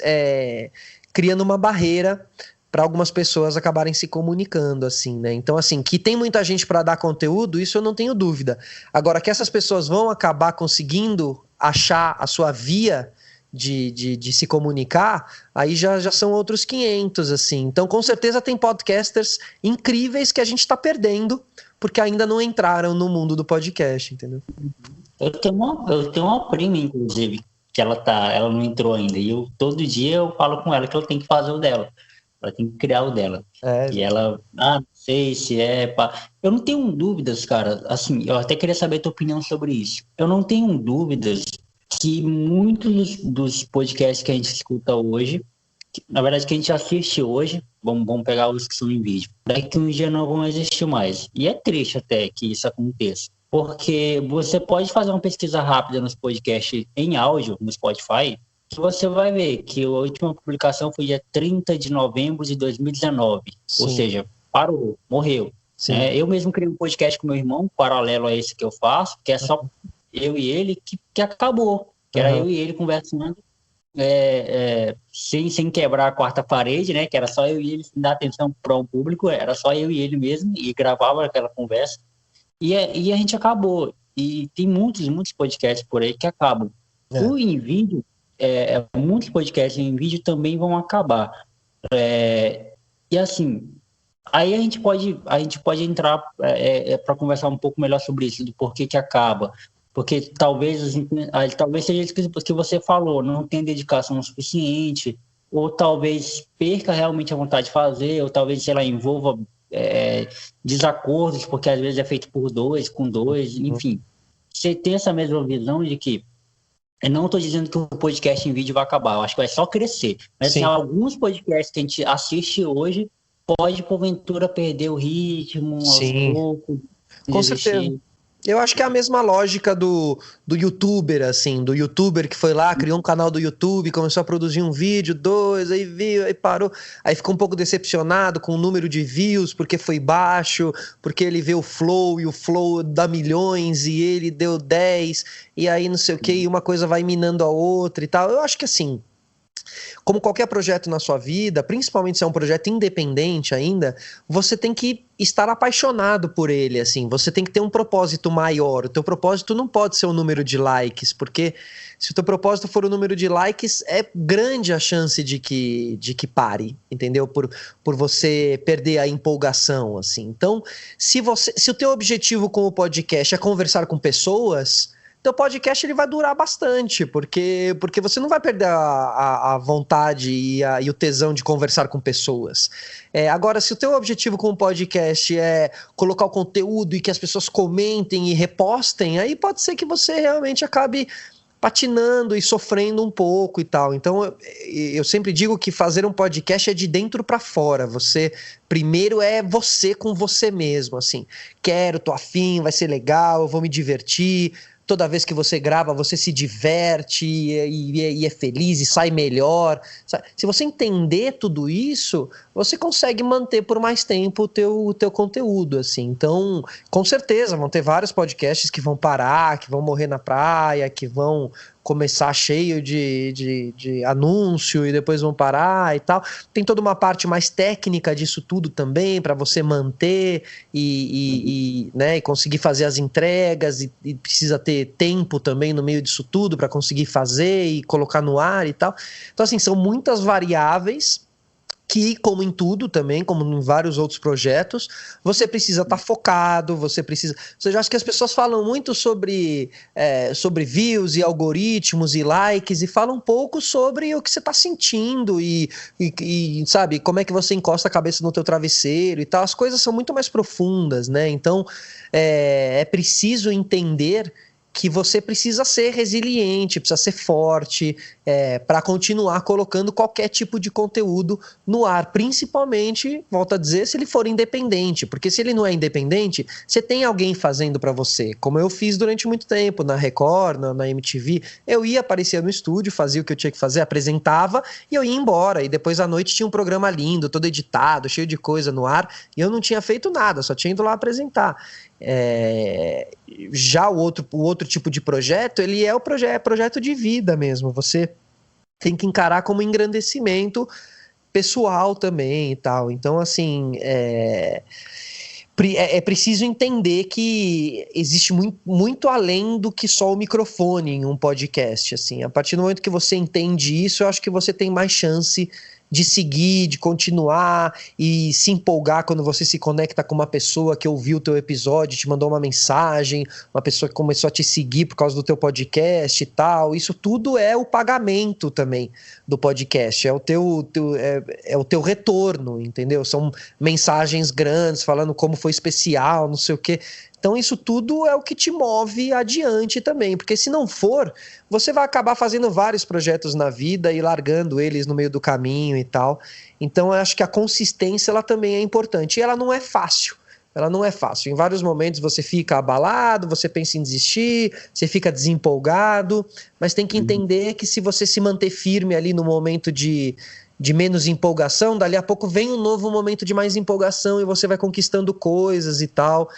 Speaker 2: criando uma barreira para algumas pessoas acabarem se comunicando, assim, né? Então, assim, que tem muita gente para dar conteúdo, isso eu não tenho dúvida. Agora, que essas pessoas vão acabar conseguindo achar a sua via de se comunicar, aí já são outros 500, assim. Então, com certeza tem podcasters incríveis que a gente está perdendo, porque ainda não entraram no mundo do podcast, entendeu?
Speaker 1: Eu tenho uma prima, inclusive, que ela não entrou ainda. E todo dia eu falo com ela que ela tem que fazer o dela. Ela tem que criar o dela. E
Speaker 2: Exato.
Speaker 1: ela, não sei se é. Pá. Eu não tenho dúvidas, cara. Assim, eu até queria saber a tua opinião sobre isso. Eu não tenho dúvidas que muitos dos podcasts que a gente escuta hoje, na verdade, que a gente assiste hoje, vamos pegar os que são em vídeo, daqui um dia não vão existir mais. E é triste até que isso aconteça. Porque você pode fazer uma pesquisa rápida nos podcasts em áudio, no Spotify, que você vai ver que a última publicação foi dia 30 de novembro de 2019. Ou
Speaker 2: Sim,
Speaker 1: seja, parou, morreu.
Speaker 2: sim.
Speaker 1: Eu mesmo criei um podcast com meu irmão, paralelo a esse que eu faço, que é só eu e ele, que acabou. Que era
Speaker 2: Aham.
Speaker 1: eu e ele conversando sem quebrar a quarta parede, né? Que era só eu e ele, sem dar atenção para um público, era só eu e ele mesmo, e gravava aquela conversa. E a gente acabou. E tem muitos podcasts por aí que acabam.
Speaker 2: É.
Speaker 1: O em vídeo, muitos podcasts em vídeo também vão acabar. E assim, aí a gente pode entrar para conversar um pouco melhor sobre isso, do porquê que acaba. Porque talvez seja isso que você falou, não tem dedicação suficiente, ou talvez perca realmente a vontade de fazer, ou talvez, sei lá, envolva desacordos, porque às vezes é feito por dois, com dois, enfim. Você tem essa mesma visão de que eu não estou dizendo que o podcast em vídeo vai acabar, eu acho que vai só crescer. Mas assim,
Speaker 2: Sim,
Speaker 1: alguns podcasts que a gente assiste hoje pode, porventura, perder o ritmo aos
Speaker 2: sim,
Speaker 1: poucos,
Speaker 2: com certeza.
Speaker 1: desistir.
Speaker 2: Eu acho que é a mesma lógica do youtuber, assim, do youtuber que foi lá, criou um canal do YouTube, começou a produzir um vídeo, dois, aí viu, aí parou, aí ficou um pouco decepcionado com o número de views, porque foi baixo, porque ele vê o Flow, e o Flow dá milhões, e ele deu 10, e aí não sei o que, e uma coisa vai minando a outra e tal. Eu acho que assim, como qualquer projeto na sua vida, principalmente se é um projeto independente ainda, você tem que estar apaixonado por ele, assim, você tem que ter um propósito maior. O teu propósito não pode ser o número de likes, porque se o teu propósito for o número de likes, é grande a chance de que pare, entendeu? Por você perder a empolgação, assim. Então, se o teu objetivo com o podcast é conversar com pessoas, teu podcast ele vai durar bastante, porque você não vai perder a vontade e o tesão de conversar com pessoas. Agora, se o teu objetivo com o podcast é colocar o conteúdo e que as pessoas comentem e repostem, aí pode ser que você realmente acabe patinando e sofrendo um pouco e tal. Então eu sempre digo que fazer um podcast é de dentro para fora. Você primeiro é você com você mesmo, assim. Quero, tô afim, vai ser legal, eu vou me divertir. Toda vez que você grava, você se diverte e é feliz e sai melhor. Se você entender tudo isso, você consegue manter por mais tempo o teu conteúdo, assim. Então, com certeza, vão ter vários podcasts que vão parar, que vão morrer na praia, que vão começar cheio de anúncio e depois vão parar e tal. Tem toda uma parte mais técnica disso tudo também, para você manter né, e conseguir fazer as entregas, e precisa ter tempo também no meio disso tudo para conseguir fazer e colocar no ar e tal. Então, assim, são muitas variáveis que, como em tudo também, como em vários outros projetos, você precisa estar focado, você precisa... Ou seja, acho que as pessoas falam muito sobre views e algoritmos e likes, e falam um pouco sobre o que você está sentindo e, sabe, como é que você encosta a cabeça no teu travesseiro e tal. As coisas são muito mais profundas, né? Então, é preciso entender que você precisa ser resiliente, precisa ser forte, para continuar colocando qualquer tipo de conteúdo no ar, principalmente, volto a dizer, se ele for independente, porque se ele não é independente, você tem alguém fazendo para você, como eu fiz durante muito tempo, na Record, na MTV, eu ia aparecer no estúdio, fazia o que eu tinha que fazer, apresentava, e eu ia embora, e depois à noite tinha um programa lindo, todo editado, cheio de coisa no ar, e eu não tinha feito nada, só tinha ido lá apresentar. Já o outro tipo de projeto, ele é projeto de vida mesmo. Você tem que encarar como engrandecimento pessoal também e tal. Então, assim, é preciso entender que existe muito além do que só o microfone em um podcast, assim. A partir do momento que você entende isso, eu acho que você tem mais chance de seguir, de continuar e se empolgar quando você se conecta com uma pessoa que ouviu o teu episódio, te mandou uma mensagem, uma pessoa que começou a te seguir por causa do teu podcast e tal. Isso tudo é o pagamento também do podcast, é o teu retorno, entendeu? São mensagens grandes falando como foi especial, não sei o quê. Então isso tudo é o que te move adiante também, porque se não for, você vai acabar fazendo vários projetos na vida e largando eles no meio do caminho e tal. Então eu acho que a consistência ela também é importante, e ela não é fácil. Ela não é fácil. Em vários momentos você fica abalado, você pensa em desistir, você fica desempolgado, mas tem que entender que se você se manter firme ali no momento de menos empolgação, dali a pouco vem um novo momento de mais empolgação e você vai conquistando coisas e tal.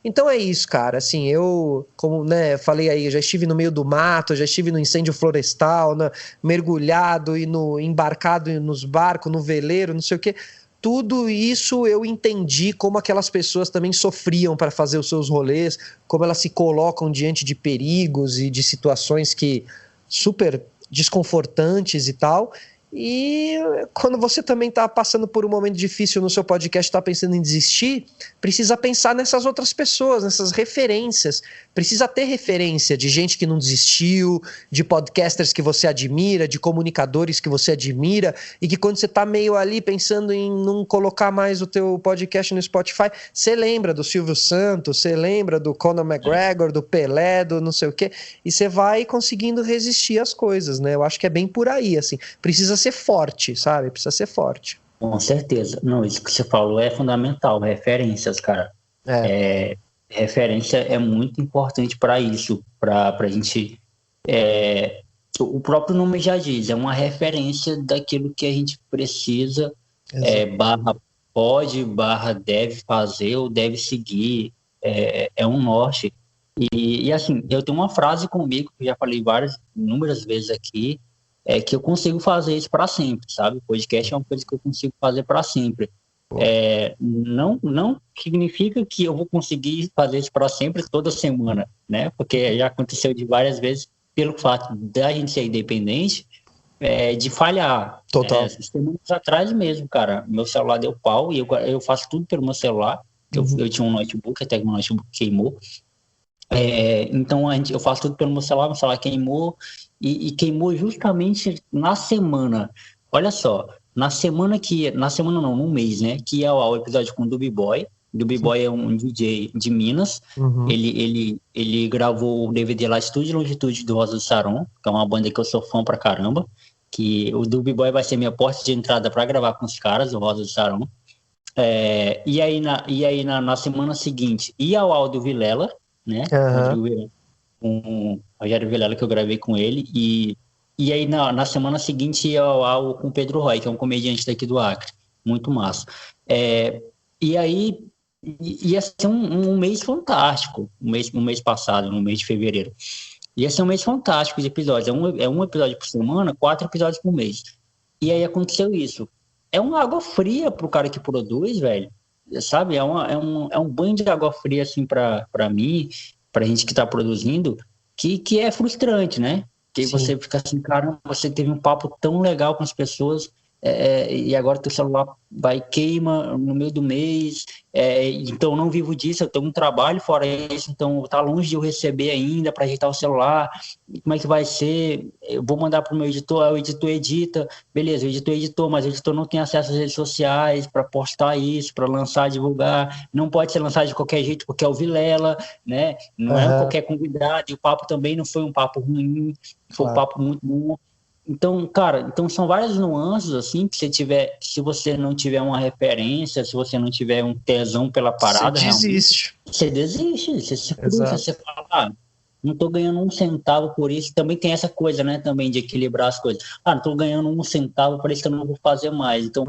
Speaker 2: Então é isso, cara, assim, eu, como, né, falei aí, eu já estive no meio do mato, já estive no incêndio florestal, mergulhado e embarcado nos barcos, no veleiro, não sei o quê. Tudo isso eu entendi como aquelas pessoas também sofriam para fazer os seus rolês, como elas se colocam diante de perigos e de situações que super desconfortantes e tal. E quando você também está passando por um momento difícil no seu podcast, está pensando em desistir, precisa pensar nessas outras pessoas, nessas referências. Precisa ter referência de gente que não desistiu, de podcasters que você admira, de comunicadores que você admira, e que quando você está meio ali pensando em não colocar mais o teu podcast no Spotify, você lembra do Silvio Santos, você lembra do Conor McGregor, do Pelé, do não sei o quê, e você vai conseguindo resistir às coisas, né? Eu acho que é bem por aí, assim. Precisa ser forte, sabe? Precisa ser forte.
Speaker 1: Com certeza. Não, isso que você falou é fundamental. Referências, cara. Referência é muito importante para isso, para a gente. O próprio nome já diz, é uma referência daquilo que a gente precisa, barra pode, barra deve fazer ou deve seguir. É um norte. E assim, eu tenho uma frase comigo, que eu já falei inúmeras vezes aqui, que eu consigo fazer isso para sempre, sabe? O podcast é uma coisa que eu consigo fazer para sempre. Não significa que eu vou conseguir fazer isso para sempre toda semana, né? Porque já aconteceu de várias vezes, pelo fato da gente ser independente, de falhar.
Speaker 2: Total.
Speaker 1: Semanas atrás mesmo, cara, meu celular deu pau e eu faço tudo pelo meu celular. Eu tinha um notebook, até que meu notebook queimou. Então eu faço tudo pelo meu celular queimou e queimou justamente na semana. Olha só, no mês, né, que é o episódio com o Dubi Boy, do B-Boy é um DJ de Minas.
Speaker 2: Uhum.
Speaker 1: Ele gravou o DVD lá, Estúdio e Longitude do Rosa do Saron, que é uma banda que eu sou fã pra caramba. Que o do B-Boy vai ser minha porta de entrada pra gravar com os caras, o Rosa do Saron. E aí na semana seguinte ia ao Aldo Vilela, né?
Speaker 2: Uhum.
Speaker 1: Com o Rogério Vilela, que eu gravei com ele. E aí na semana seguinte ia ao com o Pedro Roy, que é um comediante daqui do Acre. Muito massa. E aí ia ser um mês fantástico, um mês passado, no mês de fevereiro. Ia ser um mês fantástico de episódios. É um episódio por semana, 4 episódios por mês. E aí aconteceu isso. É uma água fria pro cara que produz, velho. Sabe? É um banho de água fria, assim, pra mim, pra gente que tá produzindo, que é frustrante, né? Que você fica assim, cara, você teve um papo tão legal com as pessoas, e agora teu celular vai queima no meio do mês, então eu não vivo disso, eu tenho um trabalho fora isso, então tá longe de eu receber ainda para ajeitar o celular, como é que vai ser? Eu vou mandar pro meu editor, o editor edita, beleza, o editor editou, mas o editor não tem acesso às redes sociais para postar isso, para lançar, divulgar, não pode ser lançado de qualquer jeito porque é o Vilela, né? Não é qualquer convidado, e o papo também não foi um papo ruim, foi um papo muito bom. Então, cara, são várias nuances, assim, que se você não tiver uma referência, se você não tiver um tesão pela parada,
Speaker 2: você desiste.
Speaker 1: Você desiste, você se frustra, você fala, não tô ganhando um centavo por isso. Também tem essa coisa, né, também de equilibrar as coisas. Não tô ganhando um centavo, por isso que eu não vou fazer mais. Então,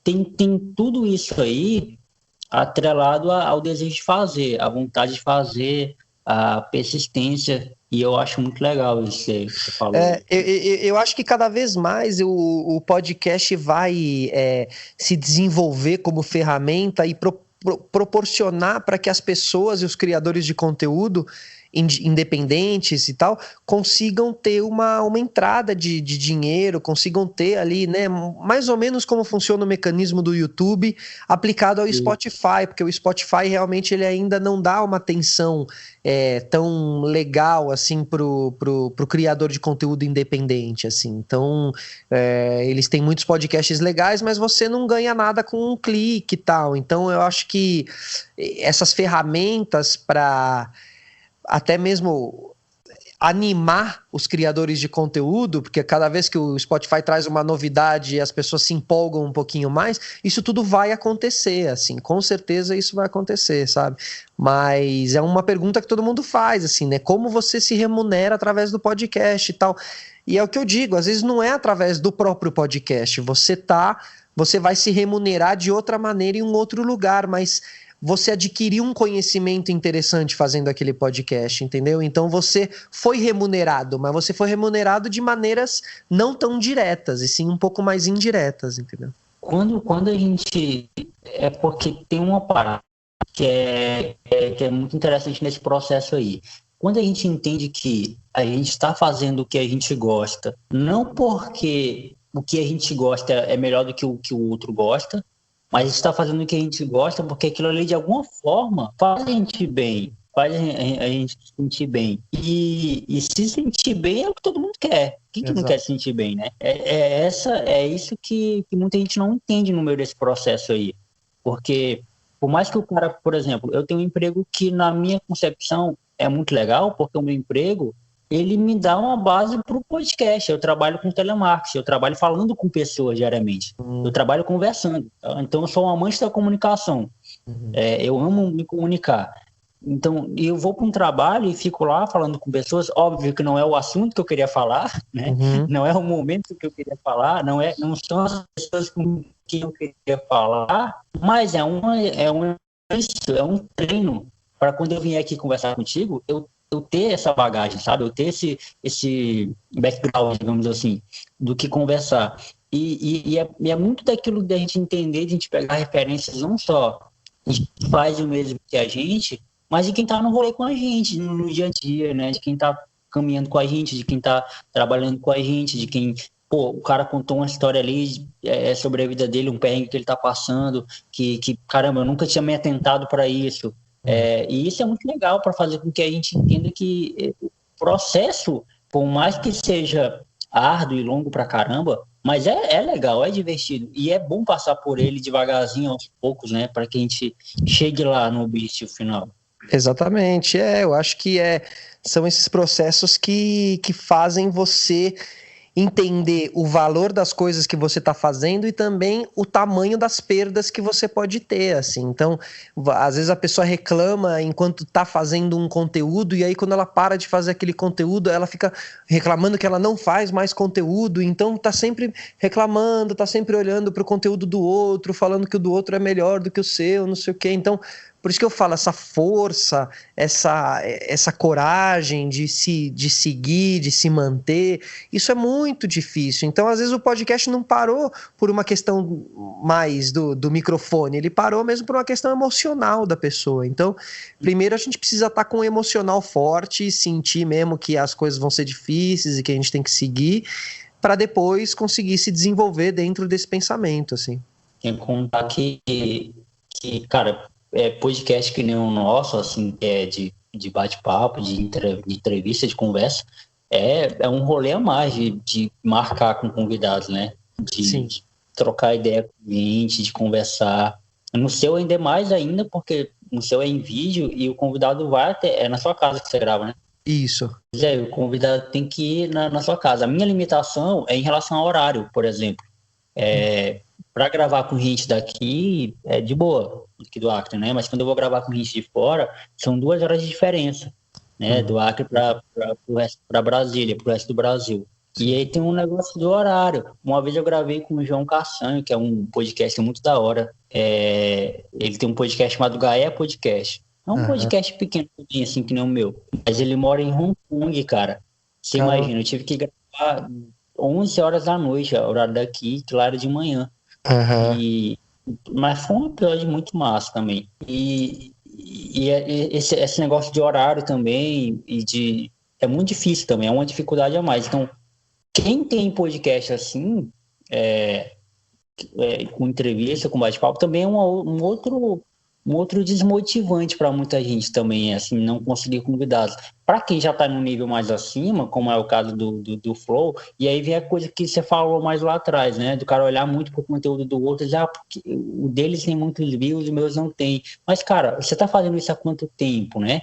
Speaker 1: tem tudo isso aí atrelado ao desejo de fazer, à vontade de fazer, a persistência, e eu acho muito legal isso que você falou.
Speaker 2: Eu acho que cada vez mais o podcast vai se desenvolver como ferramenta e proporcionar para que as pessoas e os criadores de conteúdo independentes e tal, consigam ter uma entrada de dinheiro, consigam ter ali, né, mais ou menos como funciona o mecanismo do YouTube aplicado ao Spotify, porque o Spotify realmente ele ainda não dá uma atenção tão legal assim pro criador de conteúdo independente, assim. Então, eles têm muitos podcasts legais, mas você não ganha nada com um clique e tal. Então, eu acho que essas ferramentas para até mesmo animar os criadores de conteúdo, porque cada vez que o Spotify traz uma novidade e as pessoas se empolgam um pouquinho mais, isso tudo vai acontecer, assim, com certeza isso vai acontecer, sabe? Mas é uma pergunta que todo mundo faz, assim, né? Como você se remunera através do podcast e tal? E é o que eu digo, às vezes não é através do próprio podcast, você vai se remunerar de outra maneira em um outro lugar, mas você adquiriu um conhecimento interessante fazendo aquele podcast, entendeu? Então você foi remunerado, mas você foi remunerado de maneiras não tão diretas, e sim um pouco mais indiretas, entendeu?
Speaker 1: Quando a gente... É porque tem uma parada que é muito interessante nesse processo aí. Quando a gente entende que a gente está fazendo o que a gente gosta, não porque o que a gente gosta é melhor do que o outro gosta, mas está fazendo o que a gente gosta porque aquilo ali, de alguma forma, faz a gente bem, faz a gente se sentir bem. E se sentir bem é o que todo mundo quer. Quem que não quer se sentir bem, né? É isso que muita gente não entende no meio desse processo aí. Porque, por mais que o cara, por exemplo, eu tenho um emprego que, na minha concepção, é muito legal, porque o meu emprego, ele me dá uma base para o podcast. Eu trabalho com telemarketing, eu trabalho falando com pessoas diariamente, eu trabalho conversando. Então, eu sou um amante da comunicação. Eu amo me comunicar. Então, eu vou para um trabalho e fico lá falando com pessoas. Óbvio que não é o assunto que eu queria falar, né? Não é o momento que eu queria falar, não são as pessoas com quem eu queria falar, mas é um treino para quando eu vier aqui conversar contigo, eu ter essa bagagem, sabe? Eu ter esse background, digamos assim, do que conversar. E é muito daquilo da gente entender, de a gente pegar referências não só de quem faz o mesmo que a gente, mas de quem tá no rolê com a gente, no dia a dia, né? De quem tá caminhando com a gente, de quem tá trabalhando com a gente, de quem... Pô, o cara contou uma história ali sobre a vida dele, um perrengue que ele tá passando, que caramba, eu nunca tinha me atentado para isso. E isso é muito legal para fazer com que a gente entenda que o processo, por mais que seja árduo e longo pra caramba,
Speaker 3: Mas é legal, é divertido. E é bom passar por ele devagarzinho, aos poucos, né? Para que a gente chegue lá no objetivo final.
Speaker 2: Exatamente, eu acho que são esses processos que fazem você entender o valor das coisas que você está fazendo e também o tamanho das perdas que você pode ter, assim. Então, às vezes a pessoa reclama enquanto está fazendo um conteúdo e aí quando ela para de fazer aquele conteúdo, ela fica reclamando que ela não faz mais conteúdo, então tá sempre reclamando, tá sempre olhando para o conteúdo do outro, falando que o do outro é melhor do que o seu, não sei o quê. Então, por isso que eu falo, essa força, essa coragem de seguir, de se manter, isso é muito difícil. Então, às vezes, o podcast não parou por uma questão mais do microfone, ele parou mesmo por uma questão emocional da pessoa. Então, primeiro a gente precisa estar com um emocional forte, sentir mesmo que as coisas vão ser difíceis e que a gente tem que seguir, para depois conseguir se desenvolver dentro desse pensamento, assim.
Speaker 3: Tem que contar cara, podcast que nem o nosso, assim, que é de bate-papo, de entrevista, de conversa, é um rolê a mais de marcar com convidados, né? De trocar ideia com o cliente, de conversar. No seu ainda é mais ainda, porque no seu é em vídeo e o convidado vai até, na sua casa que você grava, né?
Speaker 2: Isso.
Speaker 3: O convidado tem que ir na sua casa. A minha limitação é em relação ao horário, por exemplo. Para gravar com gente daqui é de boa, aqui do Acre, né? Mas quando eu vou gravar com gente de fora, são 2 horas de diferença, né? Do Acre para Brasília, para o resto do Brasil. E aí tem um negócio do horário. Uma vez eu gravei com o João Cassanho, que é um podcast muito da hora. Ele tem um podcast chamado Gaia Podcast. É um podcast pequeno, assim, que nem o meu. Mas ele mora em Hong Kong, cara. Você imagina, eu tive que gravar 11 horas da noite, o horário daqui, que lá era de manhã. Mas foi um episódio muito massa também. E esse negócio de horário também, é muito difícil também, é uma dificuldade a mais. Então, quem tem podcast assim, com entrevista, com bate-papo, também é um outro desmotivante para muita gente também, assim, não conseguir convidados. Para quem já está no nível mais acima, como é o caso do Flow, e aí vem a coisa que você falou mais lá atrás, né? Do cara olhar muito pro conteúdo do outro, já porque o deles tem muitos views, os meus não tem. Mas, cara, você está fazendo isso há quanto tempo, né?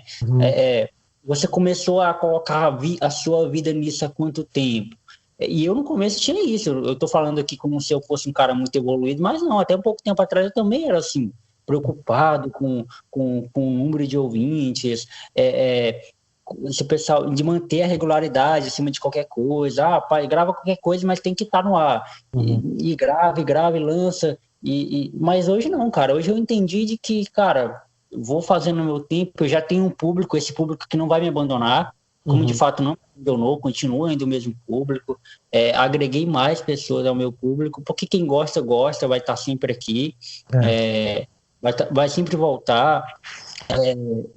Speaker 3: Você começou a colocar a sua vida nisso há quanto tempo? E eu no começo tinha isso, eu tô falando aqui como se eu fosse um cara muito evoluído, mas não, até um pouco tempo atrás eu também era assim, preocupado com o número de ouvintes, esse pessoal, de manter a regularidade acima de qualquer coisa. Pai, grava qualquer coisa, mas tem que estar no ar. E grave, lança. Mas hoje não, cara. Hoje eu entendi de que, cara, vou fazendo no meu tempo, eu já tenho um público, esse público que não vai me abandonar, como de fato não me abandonou, continua ainda o mesmo público. Agreguei mais pessoas ao meu público, porque quem gosta, vai estar sempre aqui. Vai sempre voltar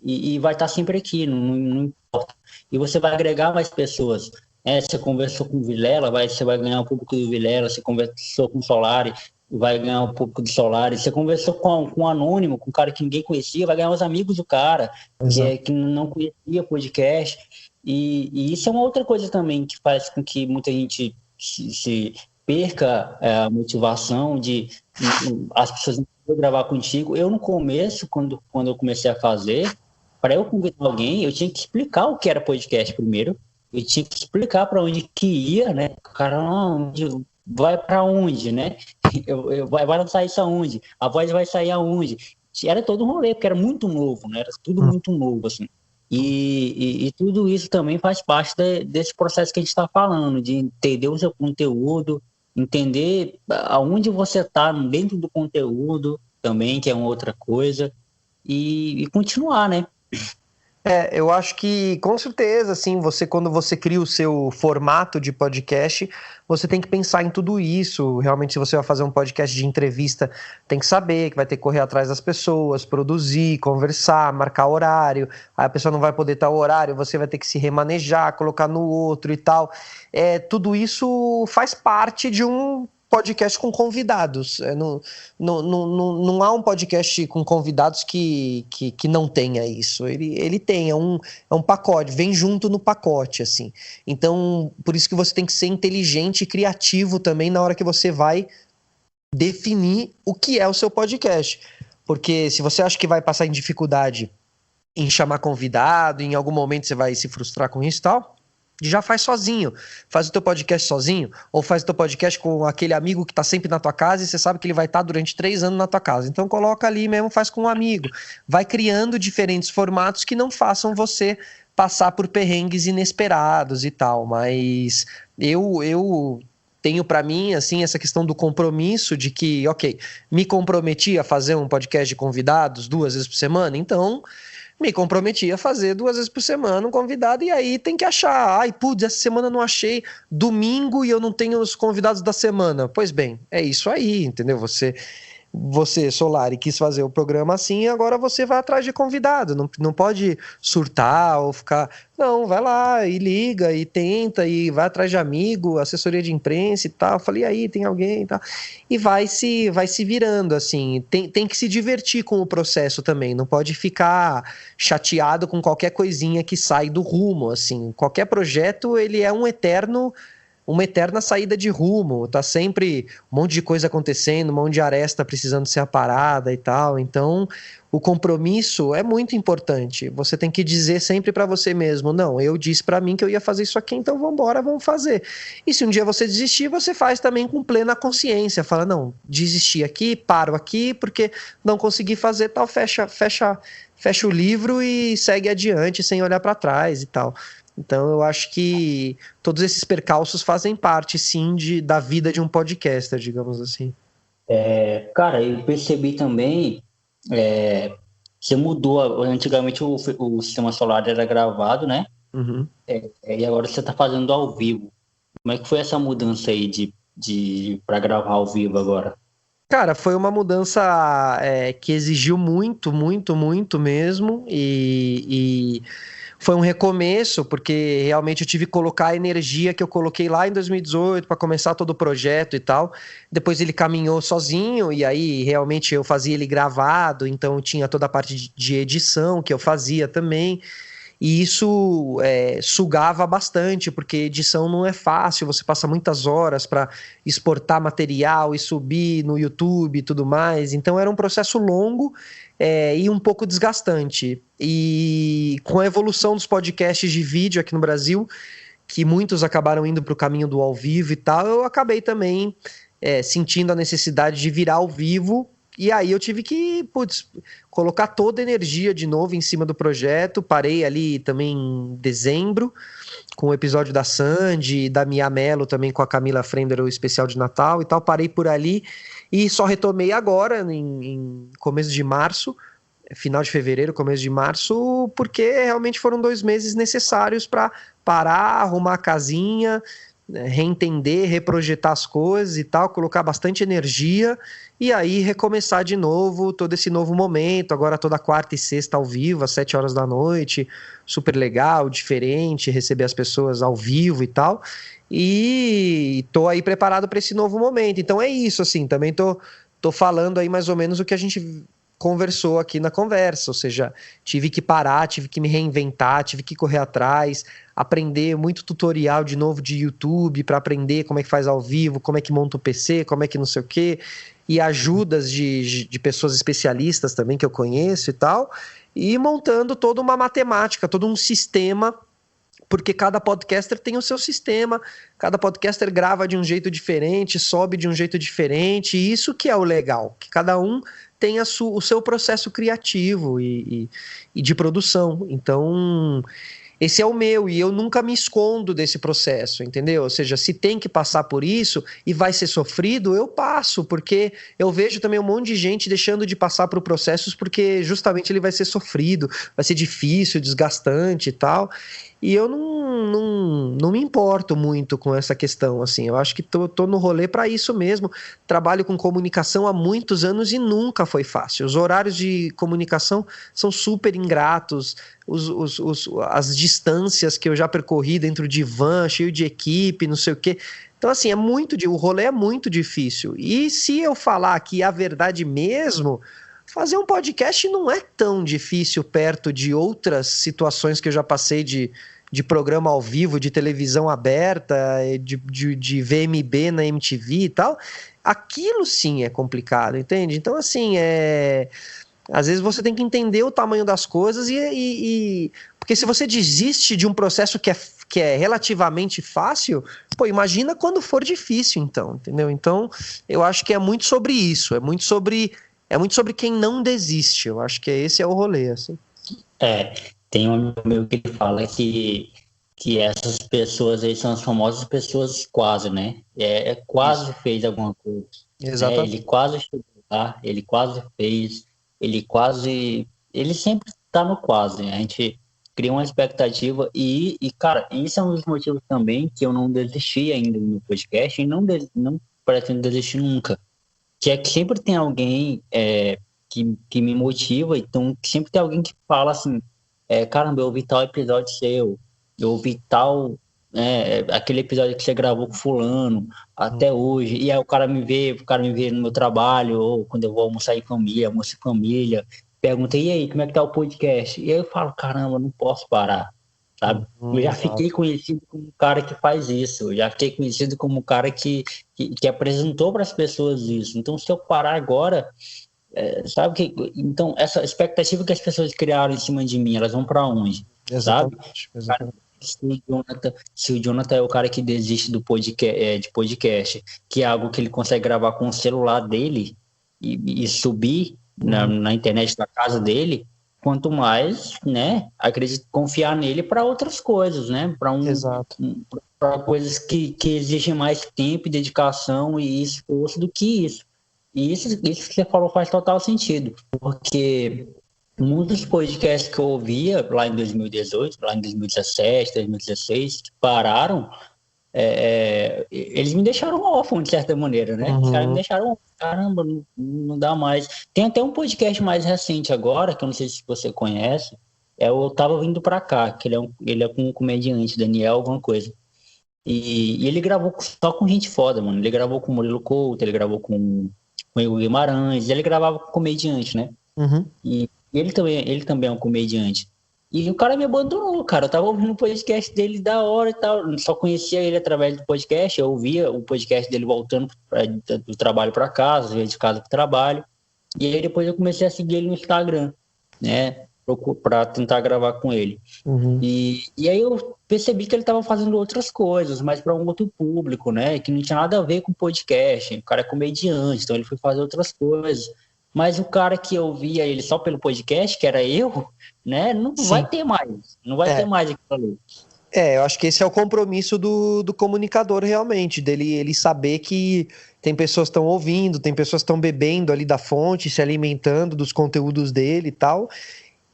Speaker 3: e vai estar sempre aqui, não importa. E você vai agregar mais pessoas. Você conversou com o Vilela, você vai ganhar o público do Vilela. Você conversou com o Solari, vai ganhar o público do Solari. Você conversou com um anônimo, com um cara que ninguém conhecia, vai ganhar os amigos do cara, que não conhecia podcast. E isso é uma outra coisa também que faz com que muita gente se perca a motivação de as pessoas não querem gravar contigo. Eu, no começo, quando eu comecei a fazer, para eu convidar alguém, eu tinha que explicar o que era podcast primeiro. Eu tinha que explicar para onde que ia, né? O cara, vai para onde, né? Vai lançar isso aonde? A voz vai sair aonde? Era todo um rolê, porque era muito novo, né? Era tudo muito novo, assim. E tudo isso também faz parte desse processo que a gente está falando, de entender o seu conteúdo, entender aonde você está dentro do conteúdo também, que é uma outra coisa, e continuar, né?
Speaker 2: Eu acho que, com certeza, assim, quando você cria o seu formato de podcast, você tem que pensar em tudo isso. Realmente, se você vai fazer um podcast de entrevista, tem que saber que vai ter que correr atrás das pessoas, produzir, conversar, marcar horário. Aí a pessoa não vai poder estar o horário, você vai ter que se remanejar, colocar no outro e tal. Tudo isso faz parte de um podcast com convidados. Não há um podcast com convidados que não tenha isso. Ele tem, é um pacote, vem junto no pacote, assim. Então, por isso que você tem que ser inteligente e criativo também na hora que você vai definir o que é o seu podcast. Porque se você acha que vai passar em dificuldade em chamar convidado, em algum momento você vai se frustrar com isso e tal, já faz sozinho. Faz o teu podcast sozinho, ou faz o teu podcast com aquele amigo que tá sempre na tua casa e você sabe que ele vai estar durante 3 anos na tua casa. Então coloca ali mesmo, faz com um amigo. Vai criando diferentes formatos que não façam você passar por perrengues inesperados e tal. Mas eu tenho para mim, assim, essa questão do compromisso de que, ok, me comprometi a fazer um podcast de convidados 2 vezes por semana, então me comprometi a fazer 2 vezes por semana um convidado, e aí tem que achar, ai, putz, essa semana eu não achei domingo e eu não tenho os convidados da semana. Pois bem, é isso aí, entendeu? Você, Solari, quis fazer o programa assim, agora você vai atrás de convidado, não pode surtar ou ficar, não, vai lá e liga e tenta e vai atrás de amigo, assessoria de imprensa e tal, falei, aí, tem alguém e tal, e vai se virando, assim, tem que se divertir com o processo também, não pode ficar chateado com qualquer coisinha que sai do rumo, assim, qualquer projeto, ele é uma eterna saída de rumo, tá sempre um monte de coisa acontecendo, um monte de aresta precisando ser aparada e tal, então o compromisso é muito importante, você tem que dizer sempre para você mesmo, não, eu disse para mim que eu ia fazer isso aqui, então vamos fazer, e se um dia você desistir, você faz também com plena consciência, fala, não, desisti aqui, paro aqui, porque não consegui fazer tal, fecha o livro e segue adiante sem olhar para trás e tal. Então eu acho que todos esses percalços fazem parte, sim, da vida de um podcaster, digamos assim.
Speaker 3: Cara, eu percebi também, você mudou, antigamente o sistema solar era gravado, né?
Speaker 2: Uhum.
Speaker 3: E agora você está fazendo ao vivo. Como é que foi essa mudança aí para gravar ao vivo agora?
Speaker 2: Cara, foi uma mudança que exigiu muito, muito, muito mesmo, e foi um recomeço, porque realmente eu tive que colocar a energia que eu coloquei lá em 2018 para começar todo o projeto e tal. Depois ele caminhou sozinho, e aí realmente eu fazia ele gravado, então tinha toda a parte de edição que eu fazia também. E isso sugava bastante, porque edição não é fácil, você passa muitas horas para exportar material e subir no YouTube e tudo mais. Então era um processo longo e um pouco desgastante. E com a evolução dos podcasts de vídeo aqui no Brasil, que muitos acabaram indo para o caminho do ao vivo e tal, eu acabei também sentindo a necessidade de virar ao vivo. E aí eu tive que, colocar toda a energia de novo em cima do projeto. Parei ali também em dezembro, com o episódio da Sandy, da Mia Mello também com a Camila Frender, o especial de Natal e tal. Parei por ali e só retomei agora, em começo de março, final de fevereiro, começo de março, porque realmente foram 2 meses necessários para parar, arrumar a casinha, reentender, reprojetar as coisas e tal, colocar bastante energia e aí recomeçar de novo todo esse novo momento, agora toda quarta e sexta ao vivo, às 7 horas da noite, super legal, diferente, receber as pessoas ao vivo e tal, e tô aí preparado para esse novo momento. Então é isso, assim, também tô falando aí mais ou menos o que a gente conversou aqui na conversa, ou seja, tive que parar, tive que me reinventar, tive que correr atrás, aprender muito tutorial de novo de YouTube para aprender como é que faz ao vivo, como é que monta o PC, como é que não sei o quê, e ajudas de pessoas especialistas também que eu conheço e tal, e montando toda uma matemática, todo um sistema, porque cada podcaster tem o seu sistema, cada podcaster grava de um jeito diferente, sobe de um jeito diferente, e isso que é o legal, que cada um tem o seu processo criativo e de produção. Então, esse é o meu, e eu nunca me escondo desse processo, entendeu? Ou seja, se tem que passar por isso e vai ser sofrido, eu passo, porque eu vejo também um monte de gente deixando de passar por processos porque justamente ele vai ser sofrido, vai ser difícil, desgastante e tal. e eu não me importo muito com essa questão, assim. Eu acho que tô no rolê para isso mesmo. Trabalho com comunicação há muitos anos e nunca foi fácil. Os horários de comunicação são super ingratos, as distâncias que eu já percorri dentro de van, cheio de equipe, não sei o quê. Então, assim, o rolê é muito difícil. E se eu falar aqui a verdade mesmo, fazer um podcast não é tão difícil perto de outras situações que eu já passei de programa ao vivo, de televisão aberta, de VMB na MTV e tal. Aquilo sim é complicado, entende? Então, assim, às vezes você tem que entender o tamanho das coisas porque se você desiste de um processo que é relativamente fácil, pô, imagina quando for difícil, então, entendeu? Então, eu acho que é muito sobre isso, é muito sobre quem não desiste. Eu acho que esse é o rolê, assim.
Speaker 3: Tem um amigo meu que ele fala que essas pessoas aí são as famosas pessoas quase, né? Quase
Speaker 2: Isso.
Speaker 3: fez alguma coisa.
Speaker 2: Exatamente.
Speaker 3: Ele quase chegou lá, ele quase fez, ele sempre tá no quase, né? A gente cria uma expectativa cara, isso é um dos motivos também que eu não desisti ainda no podcast e não pretendo desistir nunca. Que é que sempre tem alguém que me motiva, então sempre tem alguém que fala assim, caramba, eu ouvi tal episódio seu, eu ouvi tal, aquele episódio que você gravou com fulano, até hoje, e aí o cara me vê no meu trabalho, ou quando eu vou almoçar em família, almoço em família, pergunta, e aí, como é que tá o podcast? E aí eu falo, caramba, não posso parar, sabe? Eu já fiquei conhecido como um cara que faz isso, eu já fiquei conhecido como um cara que apresentou para as pessoas isso. Então, se eu parar agora, sabe que então essa expectativa que as pessoas criaram em cima de mim, elas vão para onde? Sabe?
Speaker 2: Exatamente.
Speaker 3: Se o Jonathan é o cara que desiste do podcast, de podcast, que é algo que ele consegue gravar com o celular dele e subir na internet da casa dele, quanto mais, né, acredito, confiar nele para outras coisas, né,
Speaker 2: Exato.
Speaker 3: para coisas que exigem mais tempo e dedicação e esforço do que isso. E isso que você falou faz total sentido, porque muitos podcasts que eu ouvia lá em 2018, lá em 2017, 2016, que pararam, eles me deixaram órfão, de certa maneira, né? Os caras me deixaram, caramba, não dá mais. Tem até um podcast mais recente agora, que eu não sei se você conhece, Eu Tava Vindo Pra Cá, que ele é com um comediante, Daniel, alguma coisa. E ele gravou só com gente foda, mano. Ele gravou com o Murilo Couto, ele gravou com o Igor Guimarães, ele gravava com comediante, né? E ele também é um comediante. E o cara me abandonou, cara. Eu tava ouvindo o podcast dele da hora e tal. Eu só conhecia ele através do podcast. Eu ouvia o podcast dele voltando do trabalho para casa, de casa pro trabalho. E aí depois eu comecei a seguir ele no Instagram, né? Pra tentar gravar com ele. E aí eu percebi que ele tava fazendo outras coisas, mas para um outro público, né? Que não tinha nada a ver com podcast. O cara é comediante, então ele foi fazer outras coisas. Mas o cara que ouvia ele só pelo podcast, que era eu, né? Não vai ter mais. Não vai ter mais aquilo ali.
Speaker 2: Eu acho que esse é o compromisso do comunicador, realmente, ele saber que tem pessoas que estão ouvindo, tem pessoas que estão bebendo ali da fonte, se alimentando dos conteúdos dele e tal.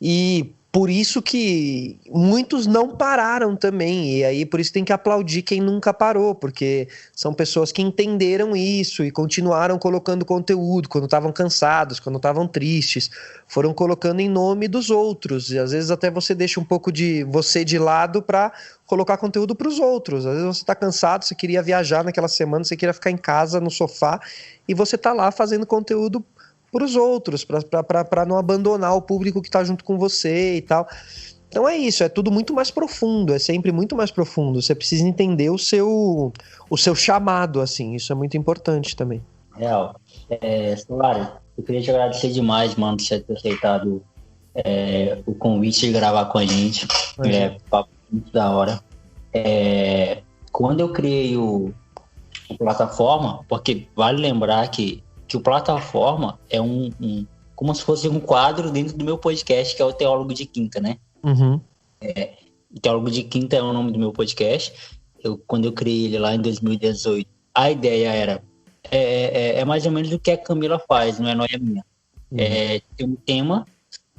Speaker 2: E por isso que muitos não pararam também, e aí por isso tem que aplaudir quem nunca parou, porque são pessoas que entenderam isso e continuaram colocando conteúdo quando estavam cansados, quando estavam tristes, foram colocando em nome dos outros, e às vezes até você deixa um pouco de você de lado para colocar conteúdo para os outros. Às vezes você está cansado, você queria viajar naquela semana, você queria ficar em casa no sofá, e você está lá fazendo conteúdo para os outros, para não abandonar o público que está junto com você e tal. Então é isso, é tudo muito mais profundo, é sempre muito mais profundo. Você precisa entender o seu chamado, assim, isso é muito importante também.
Speaker 3: Real. Solário, eu queria te agradecer demais, mano, por você ter aceitado o convite de gravar com a gente. Papo muito da hora. Quando eu criei o plataforma, porque vale lembrar que o plataforma é como se fosse um quadro dentro do meu podcast, que é o Teólogo de Quinta, né? O Teólogo de Quinta é o nome do meu podcast. Quando eu criei ele lá em 2018, a ideia era mais ou menos o que a Camila faz, não é minha. Tem um tema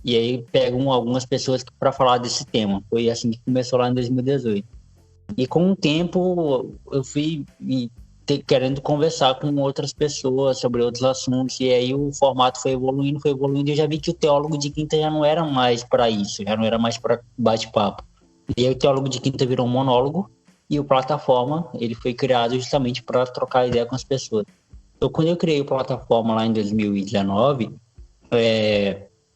Speaker 3: e aí pegam algumas pessoas para falar desse tema. Foi assim que começou lá em 2018. E com o tempo eu fui querendo conversar com outras pessoas sobre outros assuntos, e aí o formato foi evoluindo, e eu já vi que o Teólogo de Quinta já não era mais para isso, já não era mais para bate-papo. E aí o Teólogo de Quinta virou um monólogo, e o Plataforma, ele foi criado justamente para trocar ideia com as pessoas. Então, quando eu criei o Plataforma lá em 2019,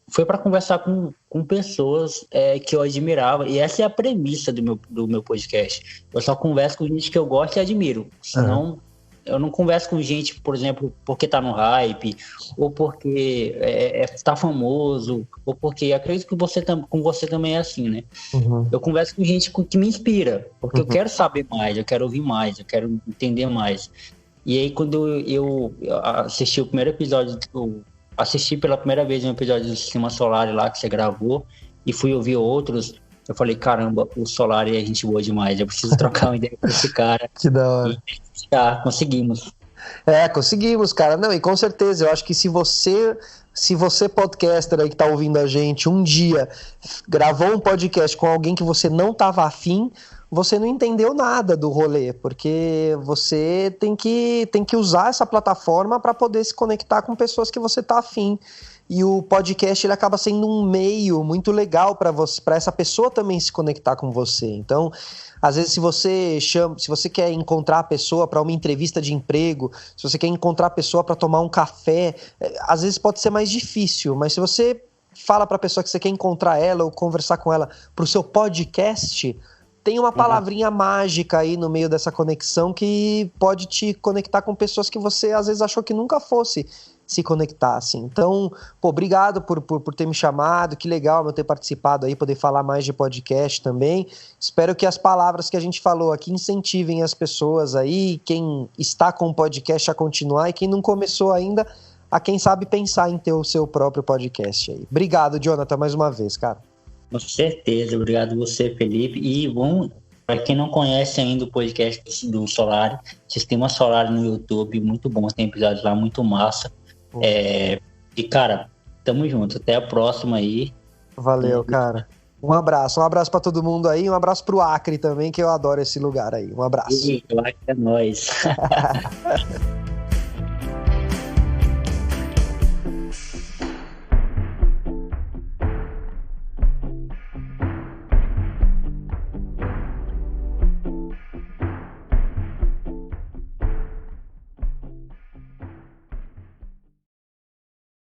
Speaker 3: foi para conversar com pessoas que eu admirava, e essa é a premissa do meu podcast. Eu só converso com gente que eu gosto e admiro, senão eu não converso com gente, por exemplo, porque tá no hype, ou porque tá famoso, ou porque acredito que com você também é assim, né?
Speaker 2: Uhum.
Speaker 3: Eu converso com gente que me inspira, porque eu quero saber mais, eu quero ouvir mais, eu quero entender mais. E aí, quando eu assisti o primeiro episódio, assisti pela primeira vez um episódio do Sistema Solar lá que você gravou, e fui ouvir outros, eu falei, caramba, o Solar é gente boa demais, eu preciso trocar uma ideia com esse cara.
Speaker 2: Que da hora.
Speaker 3: E já conseguimos.
Speaker 2: Conseguimos, cara. Não, e com certeza, eu acho que se você podcaster aí que tá ouvindo a gente, um dia gravou um podcast com alguém que você não tava afim, você não entendeu nada do rolê, porque você tem que usar essa plataforma para poder se conectar com pessoas que você tá afim. E o podcast ele acaba sendo um meio muito legal para essa pessoa também se conectar com você. Então, às vezes, se você quer encontrar a pessoa para uma entrevista de emprego, se você quer encontrar a pessoa para tomar um café, às vezes pode ser mais difícil, mas se você fala para a pessoa que você quer encontrar ela ou conversar com ela para o seu podcast, tem uma palavrinha mágica aí no meio dessa conexão que pode te conectar com pessoas que você às vezes achou que nunca fosse se conectar, assim. Então, obrigado por ter me chamado, que legal eu ter participado aí, poder falar mais de podcast também. Espero que as palavras que a gente falou aqui incentivem as pessoas aí, quem está com o podcast a continuar e quem não começou ainda, a quem sabe pensar em ter o seu próprio podcast aí. Obrigado, Jonathan, mais uma vez, cara.
Speaker 3: Com certeza, obrigado você, Felipe. E bom, para quem não conhece ainda o podcast do Solar, Sistema Solar no YouTube, muito bom, tem episódios lá muito massa. E cara, tamo junto, até a próxima aí.
Speaker 2: Valeu, cara. Um abraço para todo mundo aí, um abraço pro Acre também, que eu adoro esse lugar aí. Um abraço.
Speaker 3: E, Acre é nóis.